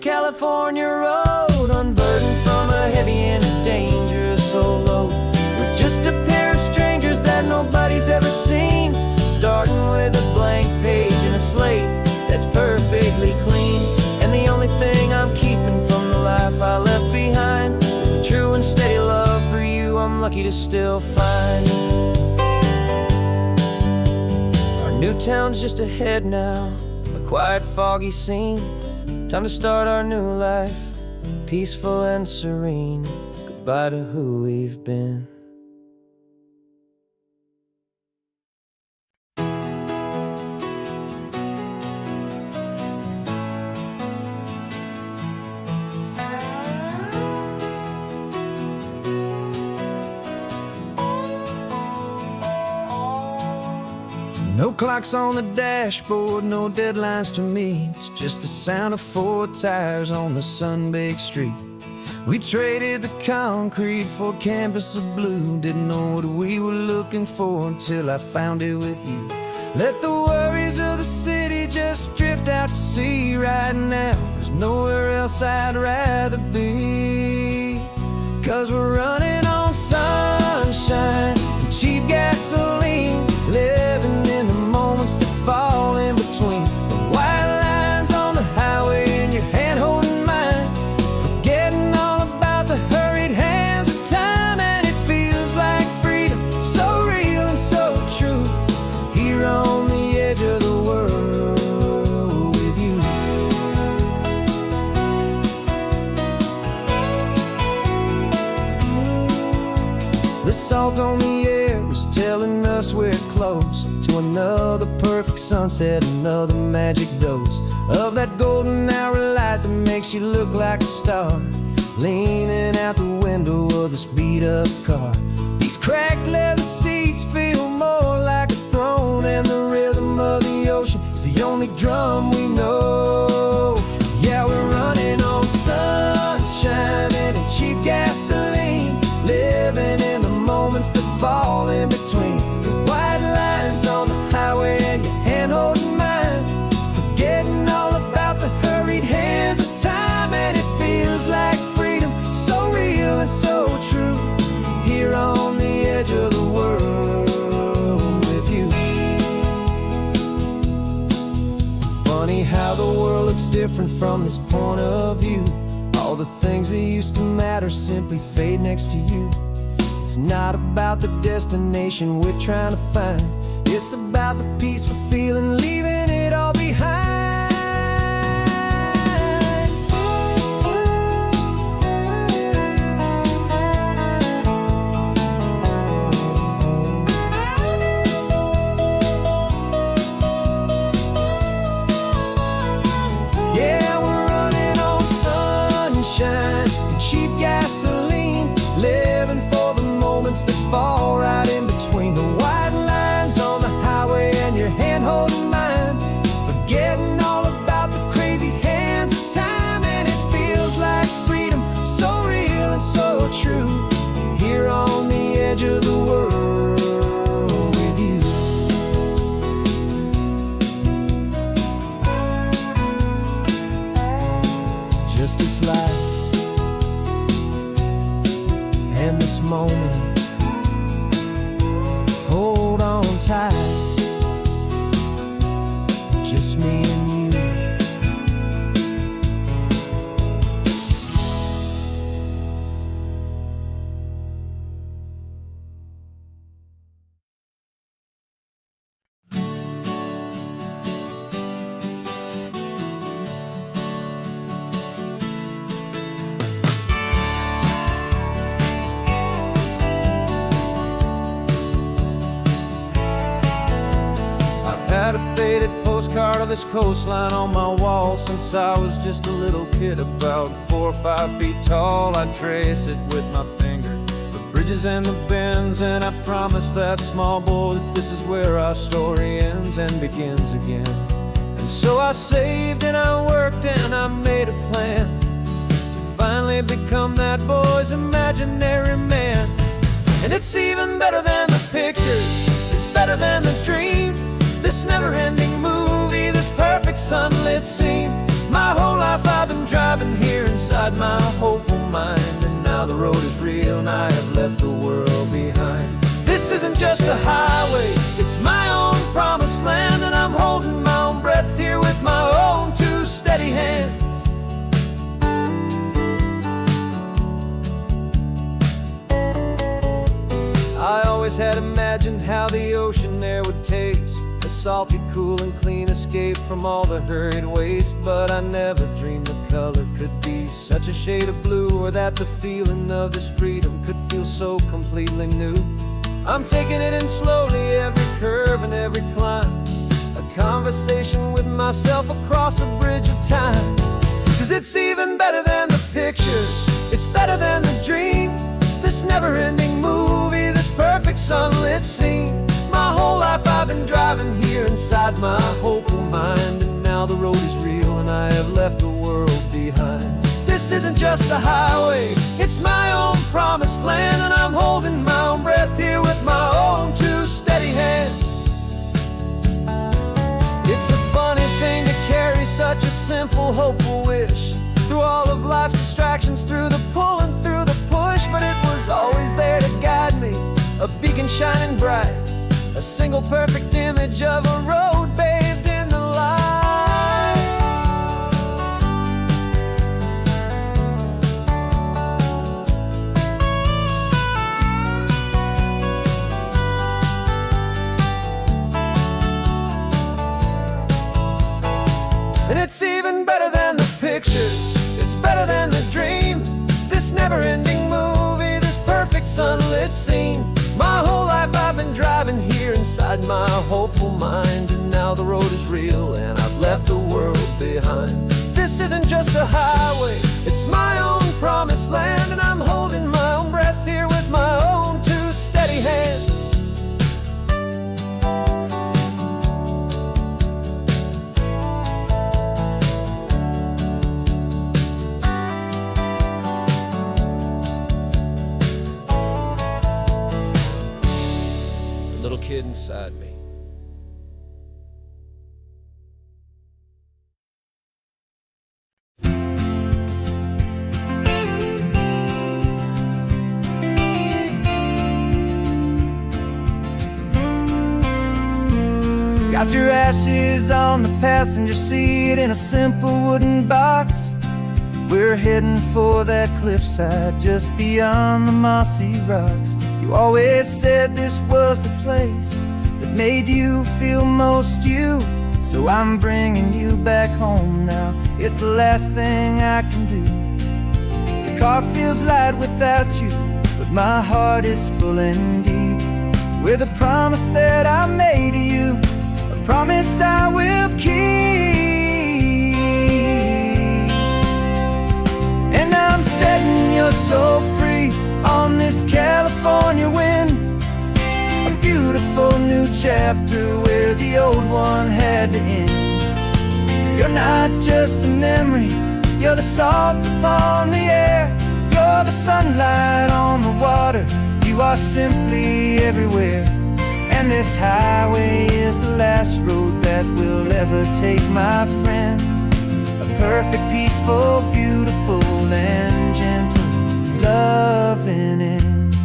California road, unburdened from a heavy and a dangerous old load. We're just a to still find. Our new town's just ahead now, a quiet, foggy scene. Time to start our new life, peaceful and serene. Goodbye to who we've been. No clocks on the dashboard, no deadlines to meet. It's just the sound of 4 tires on the sun-baked street. We traded the concrete for a canvas of blue. Didn't know what we were looking for until I found it with you. Let the worries of the city just drift out to sea right now. There's nowhere else I'd rather be. 'Cause we're running on sunshine and cheap gasoline, living in the moments that fall in between. The white lines on the highway and your hand holding mine, forgetting all about the hurried hands of time. And it feels like freedom, so real and so true, here on the edge of the world with you. The salt on the air is telling us we're close to another perfect sunset, another magic dose of that golden hour light that makes you look like a star, leaning out the window of this beat-up car. These cracked leather seats feel more like a throne, and the rhythm of the ocean is the only drum we know. Yeah, we're running on sunshine and cheap gasoline, living in the moments that fall in between. The white lines on the highway and your hand holding mine, forgetting all about the hurried hands of time. And it feels like freedom, so real and so true, here on the edge of the world with you. Funny how the world looks different from this point of view. All the things that used to matter simply fade next to you. It's not about the destination we're trying to find, it's about the peace we're feeling, leaving it all behind. Yeah, we're running on sunshine and cheap gasoline, living for the moments that fall right in between. The white lines on the highway and your hand holding mine, forgetting all about the crazy hands of time. And it feels like freedom, so real and so true, here on the edge of the world with you. Just this life and this moment, hold on tight, just me and you. Had a faded postcard of this coastline on my wall since I was just a little kid, about 4 or 5 feet tall. I trace it with my finger, the bridges and the bends, and I promised that small boy that this is where our story ends and begins again. And so I saved and I worked and I made a plan to finally become that boy's imaginary man. And it's even better than the pictures, it's better than the dream, this never-ending movie, this perfect sunlit scene. My whole life I've been driving here inside my hopeful mind, and now the road is real and I have left the world behind. This isn't just a highway, it's my own promised land, and I'm holding my own breath here with my own 2 steady hands. salty, cool and clean, escape from all the hurried waste. But I never dreamed the color could be such a shade of blue, or that the feeling of this freedom could feel so completely new. I'm taking it in slowly, every curve and every climb, a conversation with myself across a bridge of time. 'Cause it's even better than the pictures, it's better than the dream. This never-ending movie, this perfect sunlit scene. My whole life I've been driving here inside my hopeful mind, and now the road is real and I have left the world behind. This isn't just a highway, it's my own promised land, and I'm holding my own breath here with my own two steady hands. It's a funny thing to carry such a simple, hopeful wish through all of life's distractions, through the pull and through the push. But it was always there to guide me, a beacon shining bright, a single perfect image of a road bathed in the light. And it's even better than the pictures, it's better than the dream. This never-ending movie, this perfect sunlit scene. My whole life I've been driving here inside my hopeful mind, and now the road is real and I've left the world behind. This isn't just a highway, it's my own promised land, and I'm holding my own breath here with my own two steady hands. Little kid inside me. Got your ashes on the passenger seat in a simple wooden box. We're heading for that cliffside just beyond the mossy rocks. You always said this was the place that made you feel most you, so I'm bringing you back home now. It's the last thing I can do. The car feels light without you, but my heart is full and deep with a promise that I made to you, a promise I will keep. And I'm setting your soul free on this California wind, a beautiful new chapter where the old one had to end. You're not just a memory, you're the salt upon the air, you're the sunlight on the water, you are simply everywhere. And this highway is the last road that will ever take, my friend. A perfect, peaceful, beautiful and gentle loving end.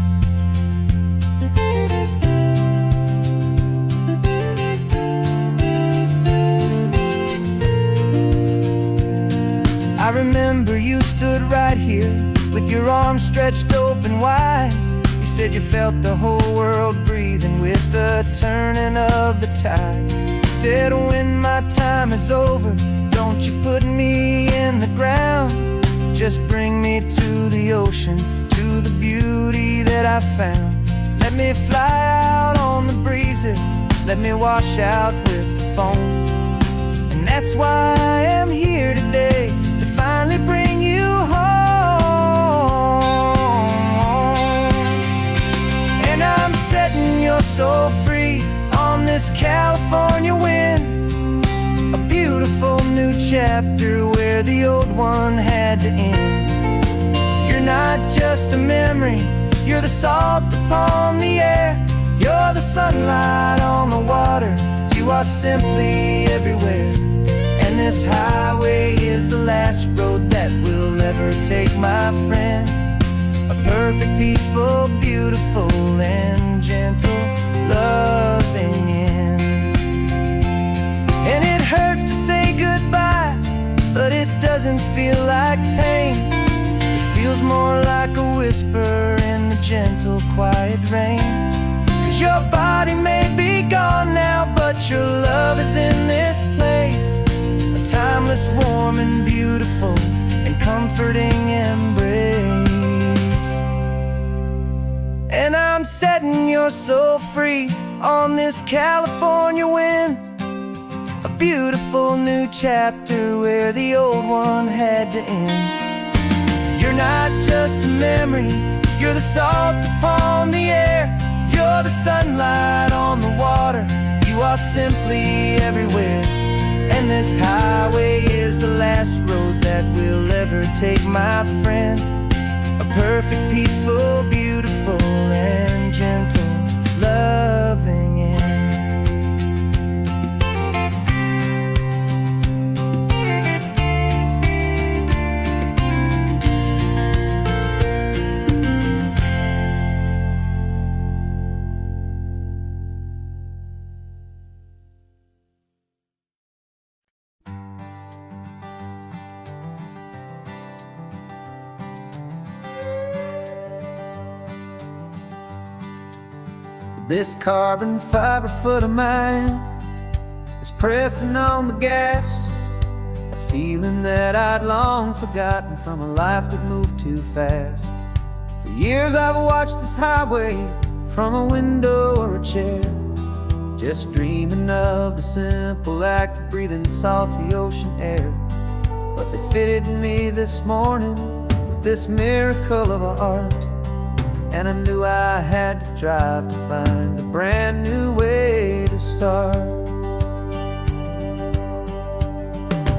I remember you stood right here with your arms stretched open wide. You said you felt the whole world breathing with the turning of the tide. You said when my time is over, don't you put me in the ground, just bring me to the ocean, to the beauty that I found. Let me fly out on the breezes, let me wash out with the foam. And that's why I am here today, to finally bring you home. And I'm setting your soul free on this California wind, a beautiful new chapter where the old one had to end. You're not just a memory, you're the salt upon the air, you're the sunlight on the water, you are simply everywhere. And this highway is the last road that we'll ever take, my friend. A perfect, peaceful, beautiful and gentle loving end. And it hurts to say goodbye, but it doesn't feel like pain. It feels more like a whisper in the gentle, quiet rain. 'Cause your body may be gone now, but your love is in this place, a timeless, warm, and beautiful, and comforting embrace. And I'm setting your soul free on this California wind, a beautiful new chapter where the old one had to end. You're not just a memory, you're the salt upon the air, you're the sunlight on the water, you are simply everywhere. And this highway is the last road that we'll ever take, my friend. A perfect, peaceful, beautiful, and gentle, loving end. This carbon fiber foot of mine is pressing on the gas, a feeling that I'd long forgotten from a life that moved too fast. For years I've watched this highway from a window or a chair, just dreaming of the simple act of breathing salty ocean air. But they fitted me this morning with this miracle of art, and I knew I had to drive to find a brand new way to start.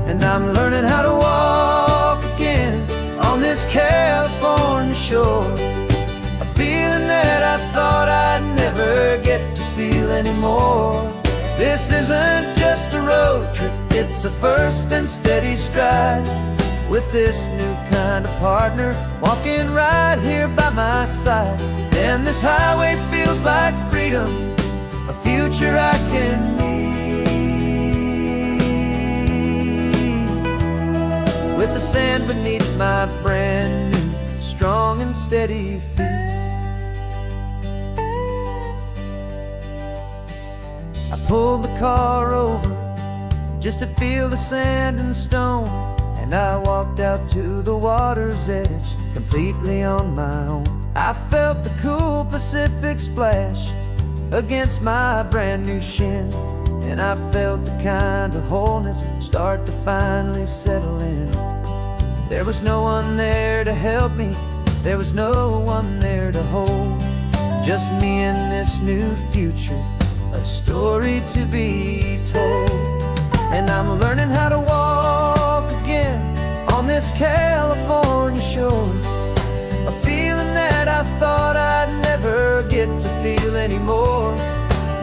And I'm learning how to walk again on this California shore, a feeling that I thought I'd never get to feel anymore. This isn't just a road trip, it's a first and steady stride, with this new kind of partner walking right here by my side. And this highway feels like freedom, a future I can need, with the sand beneath my brand new, strong and steady feet. I pulled the car over just to feel the sand and stone, and I walked out to the water's edge, completely on my own. I felt the cool Pacific splash against my brand new shin, and I felt the kind of wholeness start to finally settle in. There was no one there to help me, there was no one there to hold, just me and this new future, a story to be told. And I'm learning how to walk again on this California shore, a feeling that I thought I'd never get to feel anymore.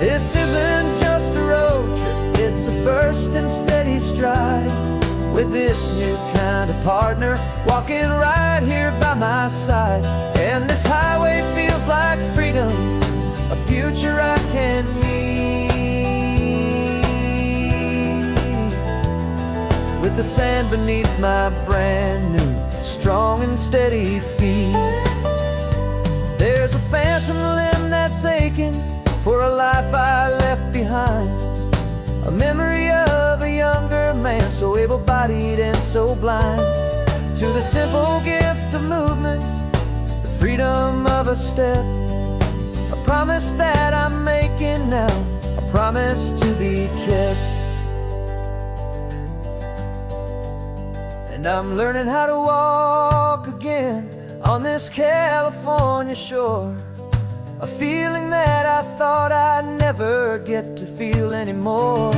This isn't just a road trip, it's a first and steady stride, with this new kind of partner walking right here by my side. And this highway feels like freedom, a future I can need, with the sand beneath my brand new, strong and steady feet. There's a phantom limb that's aching for a life I left behind, a memory of a younger man, so able-bodied and so blind, to the simple gift of movement, the freedom of a step, a promise that I'm making now, a promise to be kept. And I'm learning how to walk again on this California shore, a feeling that I thought I'd never get to feel anymore.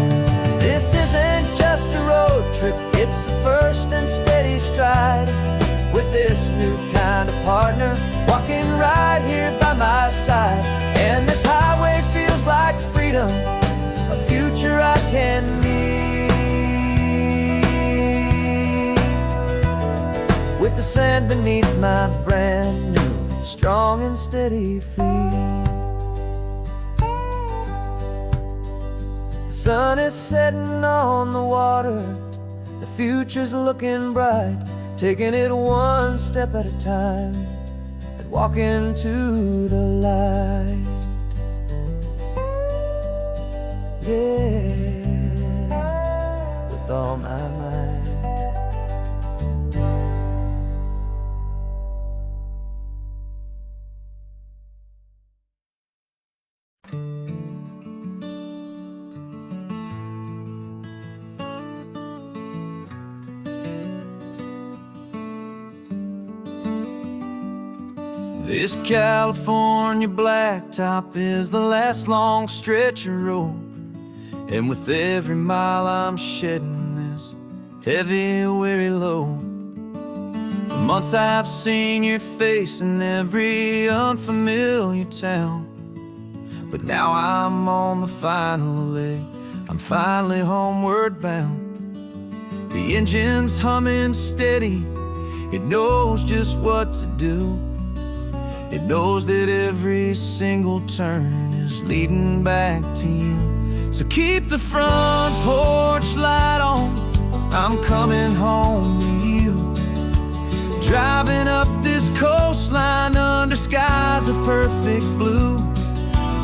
This isn't just a road trip, it's a first and steady stride, with this new kind of partner walking right here by my side. And this highway feels like freedom, a future I can need, with the sand beneath my brand new, strong and steady feet. The sun is setting on the water, the future's looking bright, taking it one step at a time and walking to the light. yeah, with all my mind. This California blacktop is the last long stretch of road, and with every mile I'm shedding this heavy, weary load. For months I've seen your face in every unfamiliar town, but now I'm on the final leg, I'm finally homeward bound. The engine's humming steady, it knows just what to do. It knows that every single turn is leading back to you. So keep the front porch light on, I'm coming home to you. Driving up this coastline under skies of perfect blue.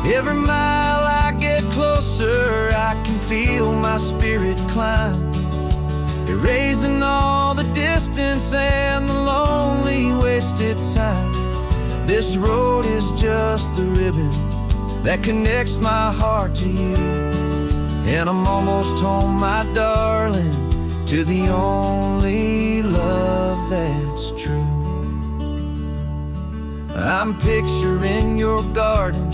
Every mile I get closer, I can feel my spirit climb, erasing all the distance and the lonely wasted time. This road is just the ribbon that connects my heart to you, and I'm almost home, my darling, to the only love that's true. I'm picturing your garden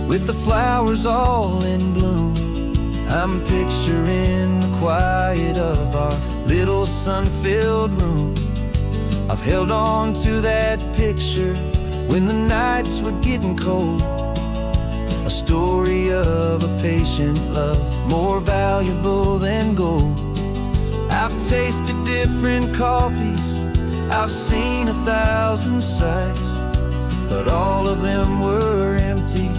with the flowers all in bloom. I'm picturing the quiet of our little sun-filled room. I've held on to that picture when the nights were getting cold, a story of a patient love, more valuable than gold. I've tasted different coffees, I've seen 1,000 sights, but all of them were empty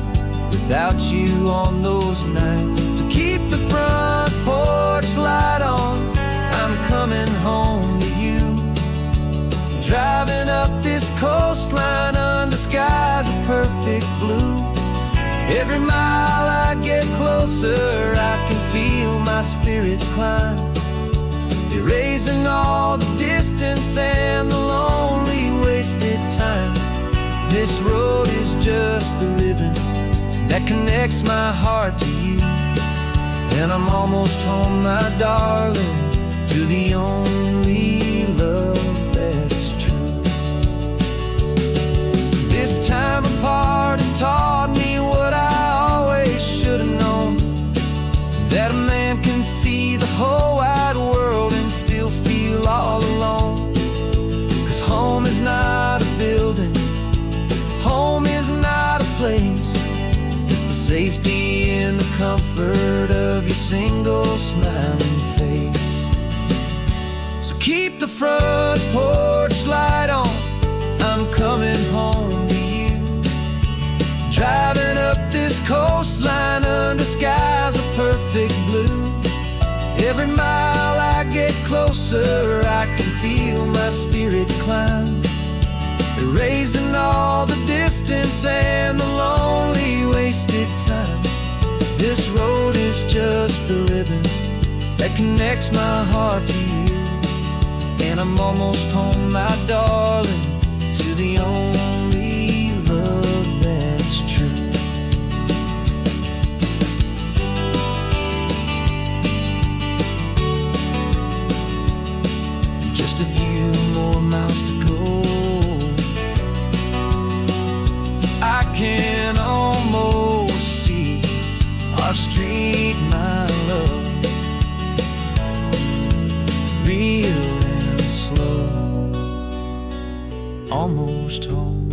without you on those nights. So keep the front porch light on, I'm coming home to you. Driving up this coastline under skies of perfect blue. Every mile I get closer, I can feel my spirit climb, erasing all the distance and the lonely wasted time. This road is just the ribbon that connects my heart to you, and I'm almost home, my darling, to the only love that's true. This time apart has taught me what I always should have known, that a man can see the whole wide world and still feel all alone. 'Cause home is not a building, home is not a place, it's the safety and the comfort of your single smiling face. So keep the front porch light on, I'm coming home to you. Driving up this coastline under skies of perfect blue. Every mile I get closer, I can feel my spirit climb, erasing all the distance and the lonely wasted time. This road is just the ribbon that connects my heart to you, and I'm almost home, my darling, to the only love that's true. Just a few more miles to go, I can almost see our street, my love, real and slow, almost home.